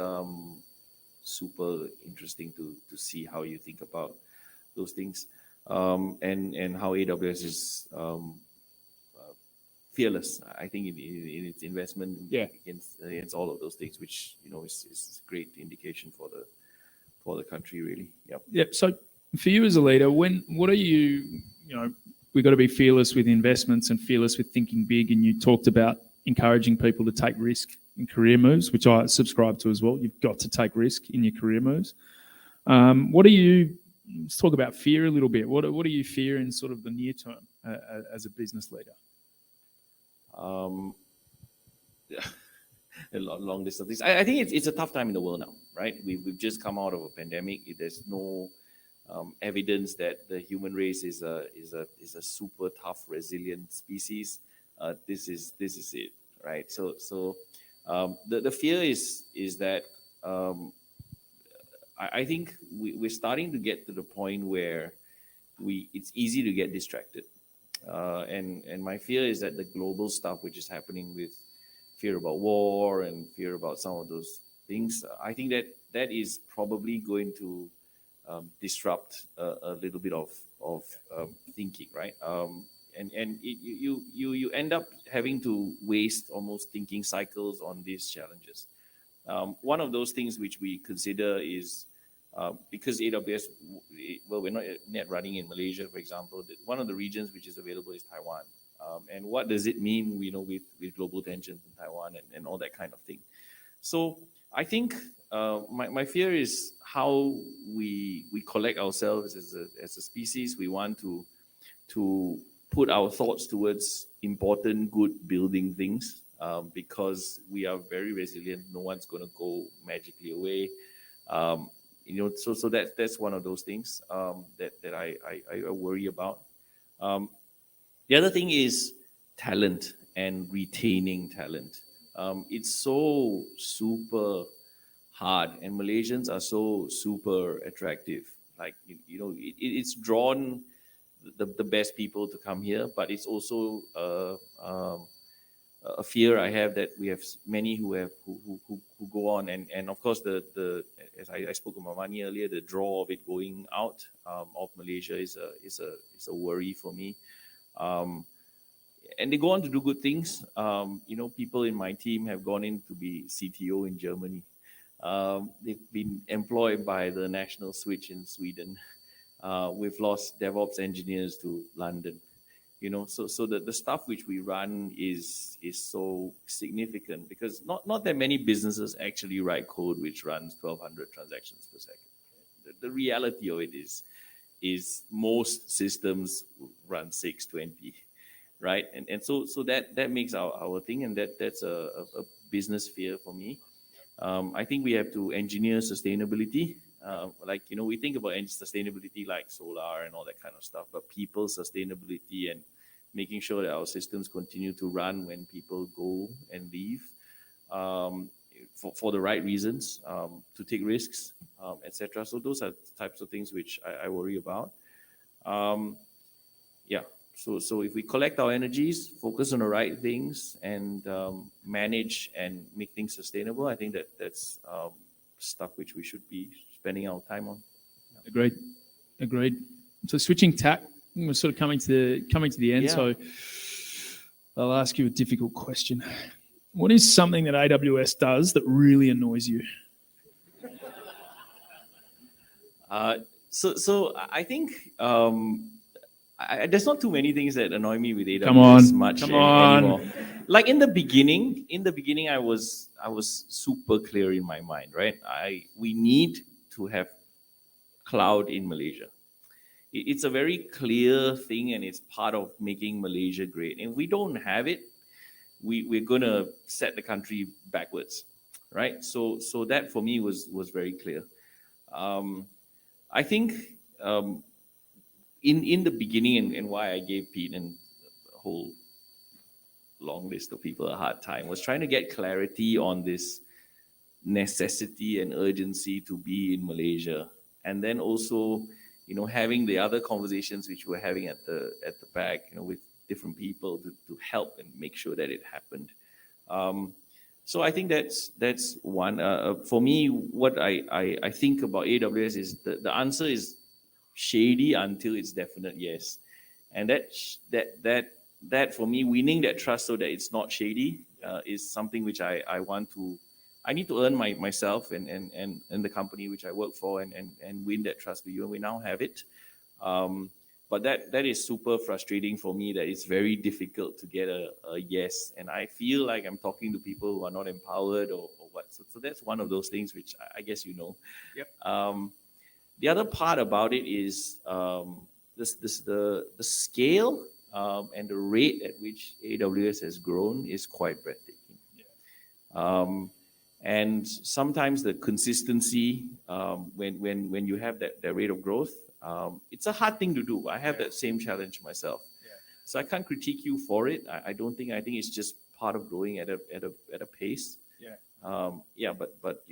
super interesting to see how you think about those things, and how AWS is fearless, I think, in its investment against all of those things, which is a great indication for the country, really. Yep. So for you as a leader, what are you? We've got to be fearless with investments and fearless with thinking big. And you talked about encouraging people to take risk in career moves, which I subscribe to as well. You've got to take risk in your career moves. Let's talk about fear a little bit. What do you fear in sort of the near term as a business leader? A long list of things. I think it's a tough time in the world now, right? We've just come out of a pandemic. There's no evidence that the human race is a super tough, resilient species. This is it, right? So the fear is that I think we're starting to get to the point where it's easy to get distracted. And my fear is that the global stuff which is happening with fear about war and fear about some of those things, I think that is probably going to disrupt a little bit of thinking, right? You end up having to waste almost thinking cycles on these challenges. One of those things which we consider is because AWS, we're not net running in Malaysia, for example. One of the regions which is available is Taiwan. And what does it mean, with global tensions in Taiwan and all that kind of thing? So I think my fear is how we collect ourselves as a species. We want to put our thoughts towards important, good building things, because we are very resilient. No one's going to go magically away. So that's one of those things that I worry about. The other thing is talent and retaining talent. It's so super hard, and Malaysians are so super attractive. Like, it's drawn the best people to come here, but it's also a fear I have that we have many who go on, and of course as I spoke about money earlier, the draw of it going out of Malaysia is a worry for me. And they go on to do good things. People in my team have gone in to be CTO in Germany. They've been employed by the National Switch in Sweden. We've lost DevOps engineers to London. So the stuff which we run is so significant, because not that many businesses actually write code which runs 1,200 transactions per second. The reality of it is most systems run 620, right? And so that makes our thing, and that's a business fear for me. I think we have to engineer sustainability. We think about sustainability like solar and all that kind of stuff, but people sustainability and making sure that our systems continue to run when people go and leave, for the right reasons, to take risks, etc. So those are the types of things which I worry about. So if we collect our energies, focus on the right things, and manage and make things sustainable, I think that's stuff which we should be spending our time on. Agreed. So switching tack, we're sort of coming to the end. Yeah. So I'll ask you a difficult question. What is something that AWS does that really annoys you? So I think there's not too many things that annoy me with AWS Come on, much come on. anymore. Like in the beginning, I was super clear in my mind, right? We need to have cloud in Malaysia. It's a very clear thing, and it's part of making Malaysia great. And if we don't have it, we're gonna set the country backwards, right? So that for me was very clear. I think in the beginning, and why I gave Pete and a whole long list of people a hard time was trying to get clarity on this necessity and urgency to be in Malaysia, and then also, having the other conversations which we're having at the back, with different people to help and make sure that it happened. So I think that's one. For me, what I think about AWS is the answer is shady until it's definite yes, and that for me, winning that trust so that it's not shady is something which I need to earn myself and the company which I work for and win that trust with you, and we now have it. But that is super frustrating for me, that it's very difficult to get a yes. And I feel like I'm talking to people who are not empowered or what. So that's one of those things which I guess you know. Yep. The other part about it is the scale and the rate at which AWS has grown is quite breathtaking. Yeah. And sometimes the consistency, when you have that rate of growth, it's a hard thing to do. I have that same challenge myself. Yeah. So I can't critique you for it. I think it's just part of growing at a pace. Yeah. But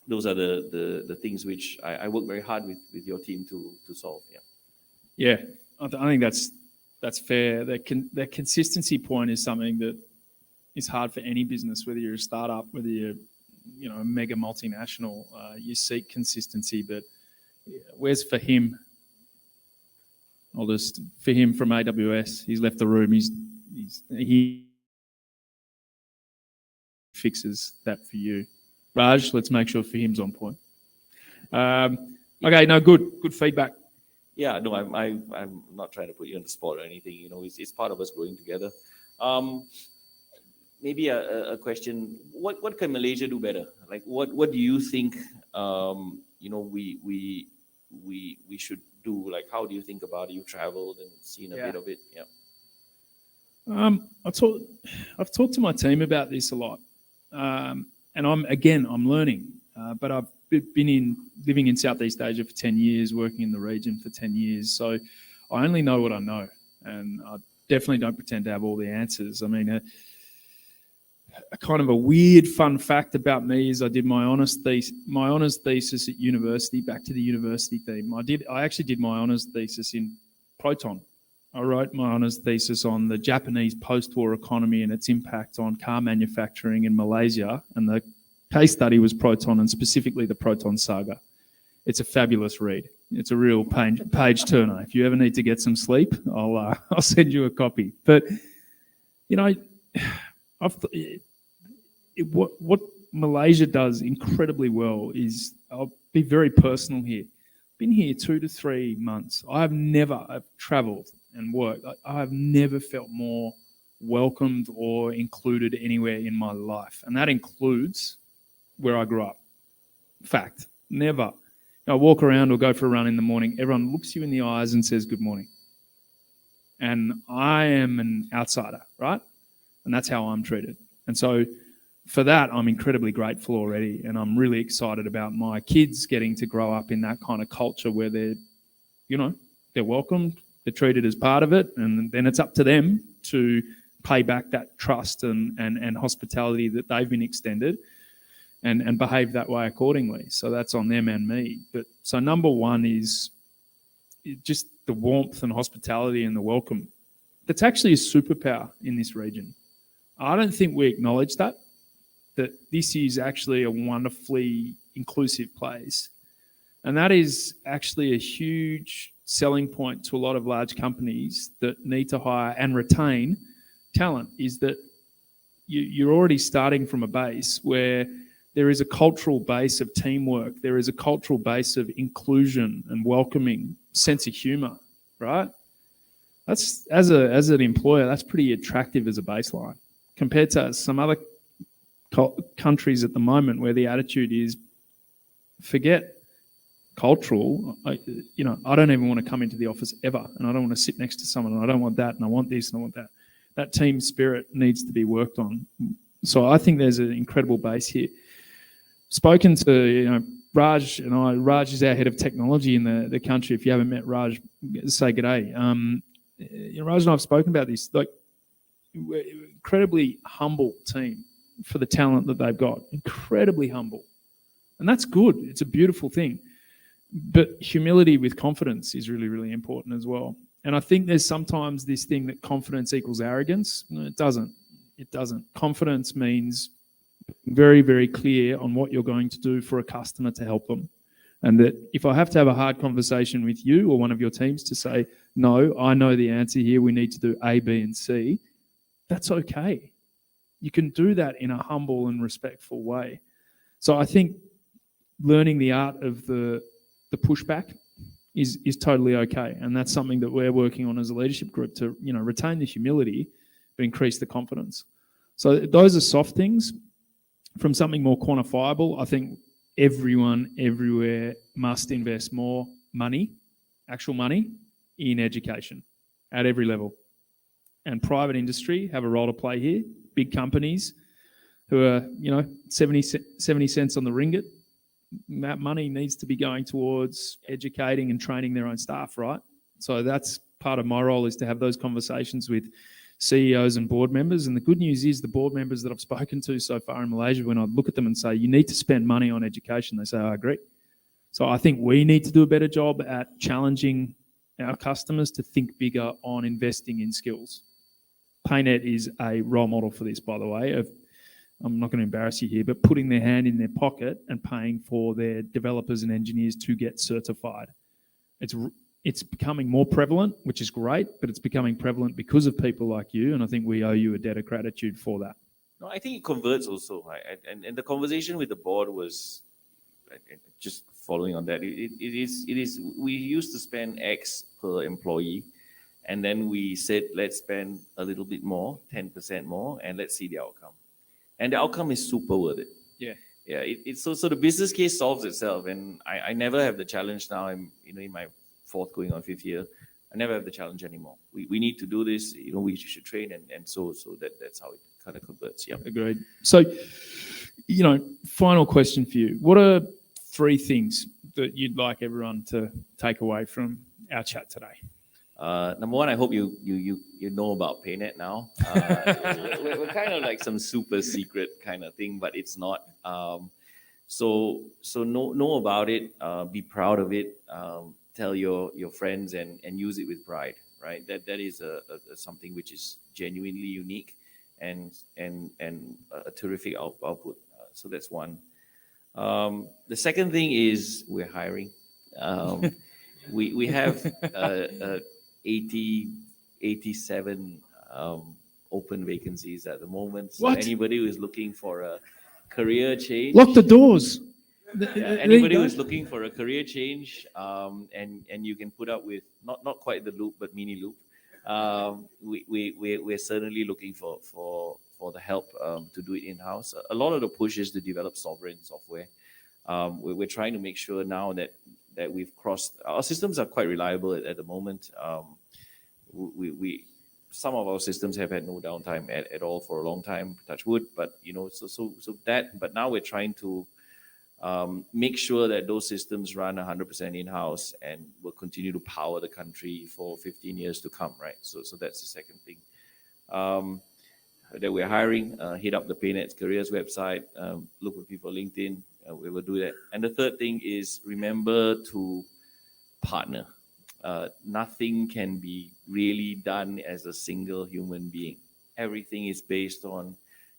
those are the things which I work very hard with your team to solve. Yeah. I think that's fair. That consistency point is something that is hard for any business, whether you're a startup, whether you're a mega multinational. You seek consistency, but where's Fahim? Fahim from AWS. He's left the room. He fixes that for you. Raj, let's make sure Fahim's on point. Okay, no, good feedback. Yeah, no, I'm not trying to put you on the spot or anything. It's part of us growing together. Maybe a question: what can Malaysia do better? Like, what do you think? We should do. Like, how do you think about it? You traveled and seen a bit of it. Yeah. I've talked to my team about this a lot, and I'm learning. But I've been living in Southeast Asia for 10 years, working in the region for 10 years. So I only know what I know, and I definitely don't pretend to have all the answers. I mean, a kind of a weird fun fact about me is I did my honours thesis at university. Back to the university theme. I actually did my honours thesis in Proton. I wrote my honours thesis on the Japanese post-war economy and its impact on car manufacturing in Malaysia, and the case study was Proton, and specifically the Proton saga. It's a fabulous read. It's a real page turner. If you ever need to get some sleep, I'll send you a copy. But what Malaysia does incredibly well is, I'll be very personal here. Been here 2 to 3 months. I've travelled and worked. I have never felt more welcomed or included anywhere in my life, and that includes where I grew up. Fact, never. I walk around or go for a run in the morning, everyone looks you in the eyes and says good morning. And I am an outsider, right? And that's how I'm treated. And so for that, I'm incredibly grateful already. And I'm really excited about my kids getting to grow up in that kind of culture where they're welcomed, they're treated as part of it. And then it's up to them to pay back that trust and hospitality that they've been extended and behave that way accordingly. So that's on them and me. But so number one is just the warmth and hospitality and the welcome. That's actually a superpower in this region. I don't think we acknowledge that this is actually a wonderfully inclusive place. And that is actually a huge selling point to a lot of large companies that need to hire and retain talent, is that you're already starting from a base where there is a cultural base of teamwork. There is a cultural base of inclusion and welcoming, sense of humor, right? That's as an employer, that's pretty attractive as a baseline compared to some other countries at the moment where the attitude is forget cultural. I don't even want to come into the office ever, and I don't want to sit next to someone, and I don't want that, and I want this, and I want that. That team spirit needs to be worked on. So I think there's an incredible base here. Spoken to Raj and I. Raj is our head of technology in the country. If you haven't met Raj, say g'day. Raj and I have spoken about this. Like, we're an incredibly humble team for the talent that they've got. Incredibly humble, and that's good. It's a beautiful thing. But humility with confidence is really, really important as well. And I think there's sometimes this thing that confidence equals arrogance. No, it doesn't. It doesn't. Confidence means very, very clear on what you're going to do for a customer to help them. And that if I have to have a hard conversation with you or one of your teams to say, no, I know the answer here, we need to do A, B, and C, that's okay. You can do that in a humble and respectful way. So I think learning the art of the pushback is totally okay. And that's something that we're working on as a leadership group to, retain the humility, but increase the confidence. So those are soft things. From something more quantifiable, I think everyone everywhere must invest more money, actual money, in education at every level. And private industry have a role to play here. Big companies who are, 70 cents on the ringgit, that money needs to be going towards educating and training their own staff, right? So that's part of my role, is to have those conversations with CEOs and board members. And the good news is the board members that I've spoken to so far in Malaysia, when I look at them and say, you need to spend money on education, they say, I agree. So I think we need to do a better job at challenging our customers to think bigger on investing in skills. Paynet is a role model for this, by the way, of, I'm not going to embarrass you here, but putting their hand in their pocket and paying for their developers and engineers to get certified. It's becoming more prevalent, which is great, but it's becoming prevalent because of people like you, and I think we owe you a debt of gratitude for that. No, I think it converts also, right? And the conversation with the board was just following on that. It is. We used to spend X per employee, and then we said let's spend a little bit more, 10% more, and let's see the outcome. And the outcome is super worth it. Yeah. Yeah. It's so the business case solves itself, and I never have the challenge now. I'm in my fourth going on fifth year. I never have the challenge anymore. We need to do this. We should train, and so that's how it kind of converts. Yeah. Agreed. So, final question for you. What are 3 things that you'd like everyone to take away from our chat today? Number one, I hope you know about Paynet now. We're kind of like some super secret kind of thing, but it's not. So know about it. Be proud of it. Tell your friends and use it with pride. Right. That is a something which is genuinely unique and a terrific output. So that's one. The second thing is we're hiring. We have 87 open vacancies at the moment. So anybody who is looking for a career change, lock the doors. Anybody who is looking for a career change, and you can put up with not quite the loop but mini loop. We're certainly looking for the help to do it in-house. A lot of the push is to develop sovereign software. We're trying to make sure now that we've crossed. Our systems are quite reliable at the moment. Some of our systems have had no downtime at all for a long time, touch wood. But but now we're trying to make sure that those systems run 100% in-house and will continue to power the country for 15 years to come, right? So that's the second thing. That we're hiring, hit up the Paynet Careers website, look for people on LinkedIn, we will do that. And the third thing is remember to partner. Nothing can be really done as a single human being. Everything is based on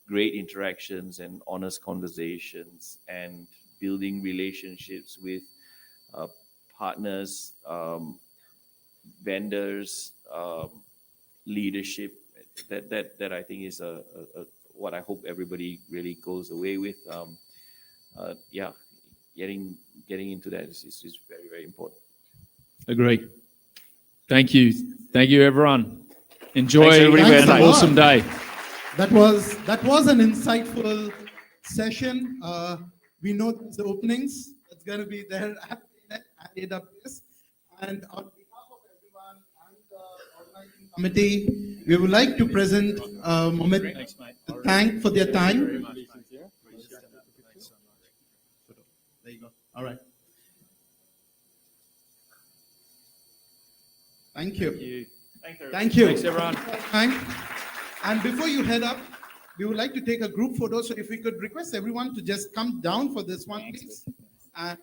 great interactions and honest conversations and building relationships with partners, vendors, leadership. That I think is what I hope everybody really goes away with. Yeah, getting into that is very, very important. Agree. Thank you. Thank you, everyone. Enjoy Thanks, everybody, for your an time. awesome day. That was an insightful session. We know the openings that's going to be there at AWS. And on behalf of everyone and the organizing committee, we would like to present Mohammed to thank for their time. There you go. All right. Thank you. Thank you. Thanks, everyone. And before you head up, we would like to take a group photo. So if we could request everyone to just come down for this one, please. And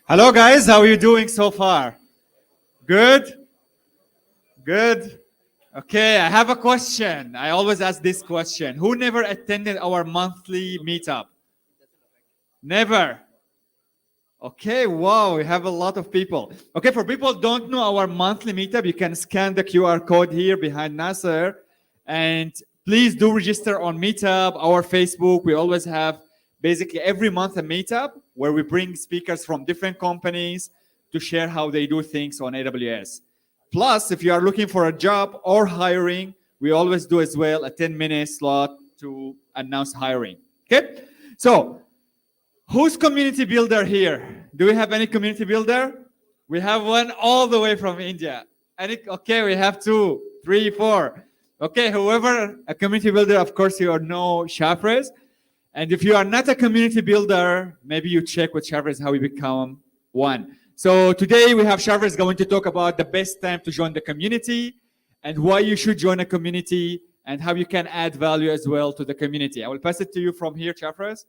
Hello, guys. How are you doing so far? Good? Good? Okay, I have a question. I always ask this question. Who never attended our monthly meetup? Never. Okay, wow, we have a lot of people. Okay, for people who don't know our monthly meetup, you can scan the QR code here behind Nasser. And please do register on Meetup, our Facebook. We always have basically every month a meetup where we bring speakers from different companies to share how they do things on AWS. Plus, if you are looking for a job or hiring, we always do as well a 10-minute slot to announce hiring. Okay, so who's community builder here? Do we have any community builder? We have one all the way from India. Okay, we have 2, 3, 4. Okay, whoever a community builder, of course you know Shafres. And if you are not a community builder, maybe you check with Shafres how you become one. So today we have Shafres going to talk about the best time to join the community and why you should join a community and how you can add value as well to the community. I will pass it to you from here, Shafres.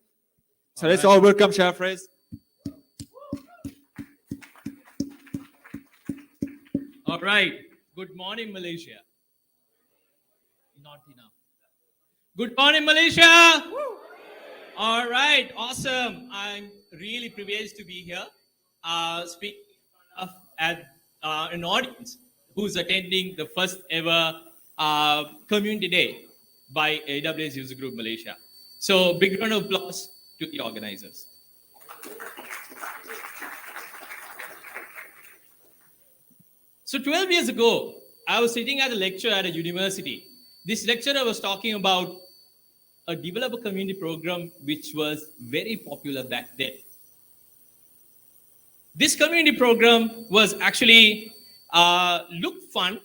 So let's all welcome Shafres. All right. Good morning, Malaysia. Not enough. Good morning, Malaysia. All right. Awesome. I'm really privileged to be here, speaking at an audience who's attending the first ever community day by AWS User Group Malaysia. So big round of applause to the organizers. So 12 years ago, I was sitting at a lecture at a university. This lecturer was talking about a developer community program which was very popular back then. This community program was actually looked fun,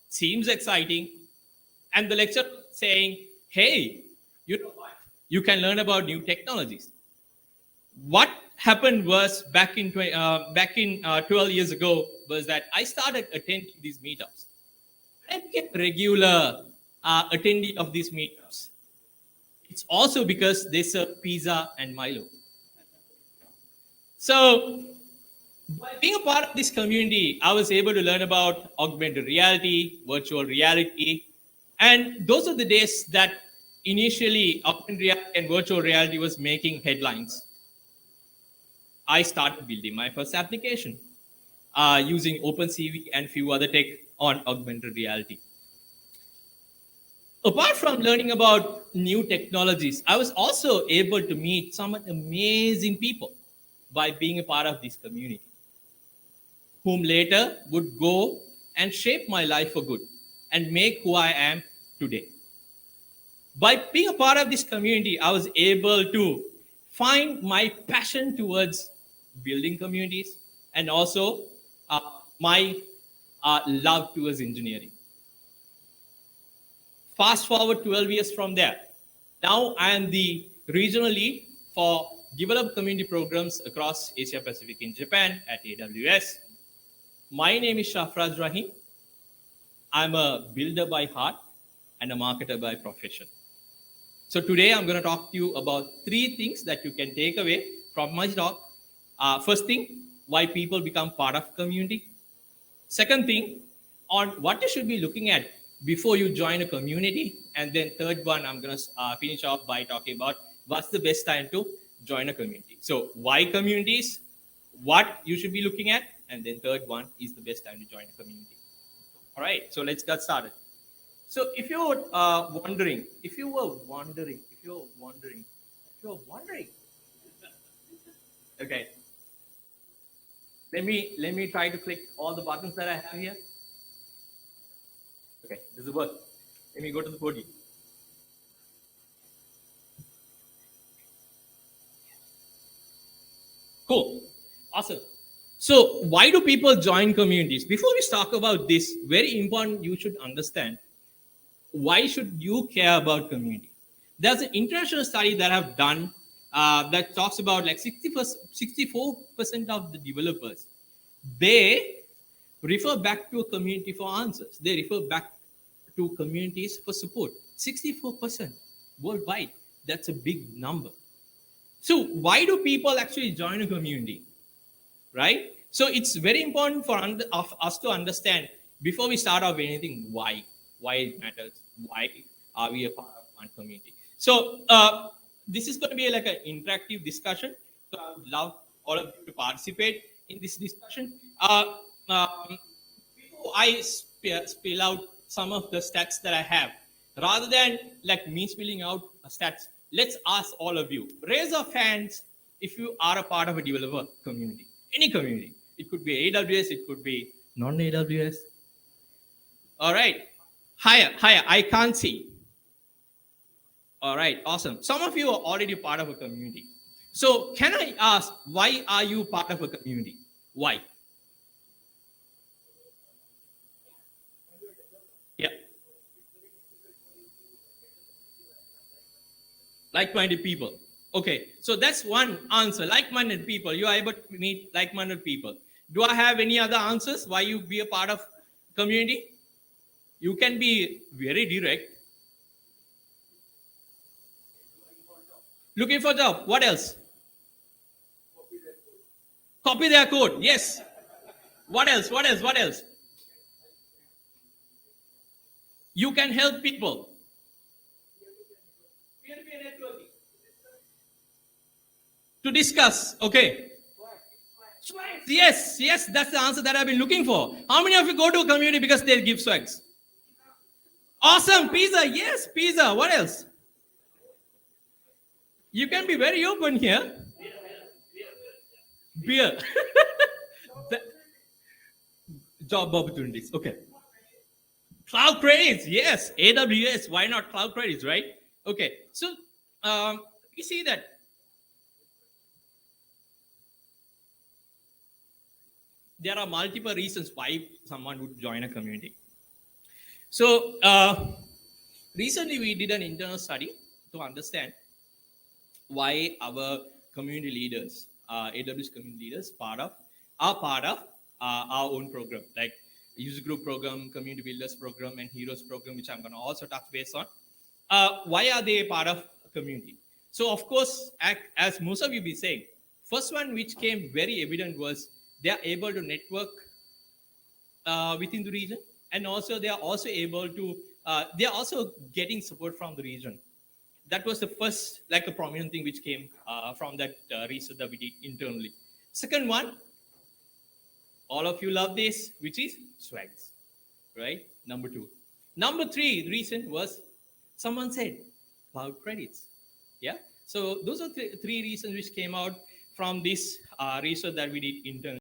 seems exciting, and the lecturer saying, hey, you know what? You can learn about new technologies. What happened was back in 12 years ago was that I started attending these meetups. I became a regular attendee of these meetups. It's also because they serve pizza and Milo. So by being a part of this community, I was able to learn about augmented reality, virtual reality, and those are the days that initially augmented reality and virtual reality was making headlines. I started building my first application using OpenCV and few other tech on augmented reality. Apart from learning about new technologies, I was also able to meet some amazing people by being a part of this community, whom later would go and shape my life for good and make who I am today. By being a part of this community, I was able to find my passion towards building communities and also my love towards engineering. Fast forward 12 years from there. Now I am the regional lead for developed community programs across Asia Pacific in Japan at AWS. My name is Shafraz Rahim. I'm a builder by heart and a marketer by profession. So today I'm going to talk to you about 3 things that you can take away from my talk. First thing, why people become part of community. Second thing, on what you should be looking at before you join a community. And then third one, I'm going to finish off by talking about what's the best time to join a community. So why communities, what you should be looking at, and then third one is the best time to join a community. All right, so let's get started. So if you're wondering, okay. Let me try to click all the buttons that I have here. Okay, this is work. Let me go to the podium. Cool, awesome. So why do people join communities? Before we talk about this, very important, you should understand why should you care about community. There's an international study that I've done that talks about like 64% of the developers, they refer back to a community for answers. They refer back to communities for support. 64% worldwide. That's a big number. So why do people actually join a community? right? So it's very important for of us to understand before we start off anything why it matters, why are we a part of one community. So this is going to be like an interactive discussion. So I would love all of you to participate in this discussion. Before I spill out some of the stats that I have, rather than like me spilling out stats, let's ask all of you, raise of hands if you are a part of a developer community, any community. It could be AWS, it could be non-AWS. All right, higher, I can't see. All right, awesome. Some of you are already part of a community. So can I ask, why are you part of a community? Why? Yeah. Like-minded people. Okay, so that's one answer. Like-minded people. You are able to meet like-minded people. Do I have any other answers why you be a part of community? You can be very direct. Looking for job. What else? Copy their code. Yes. What else? What else? What else? You can help people. Peer-to-peer networking. To discuss. Okay. Yes, that's the answer that I've been looking for. How many of you go to a community because they'll give swags? Awesome. Pizza. Yes, pizza. What else? You can be very open here. Beer. Job opportunities. Okay. Cloud credits. Yes. AWS. Why not cloud credits, right? Okay. So you see that there are multiple reasons why someone would join a community. So recently we did an internal study to understand why our community leaders, AWS community leaders, are part of our own program, like user group program, community builders program, and heroes program, which I'm going to also touch base on. Why are they part of a community? So of course, as most of you be saying, first one which came very evident was they are able to network within the region, and also they are also able to they are also getting support from the region. That was the first, like, a prominent thing which came from that research that we did internally. Second one, all of you love this, which is swags, right? Number two. Number three reason was someone said cloud credits. Yeah. So those are three reasons which came out from this research that we did internally.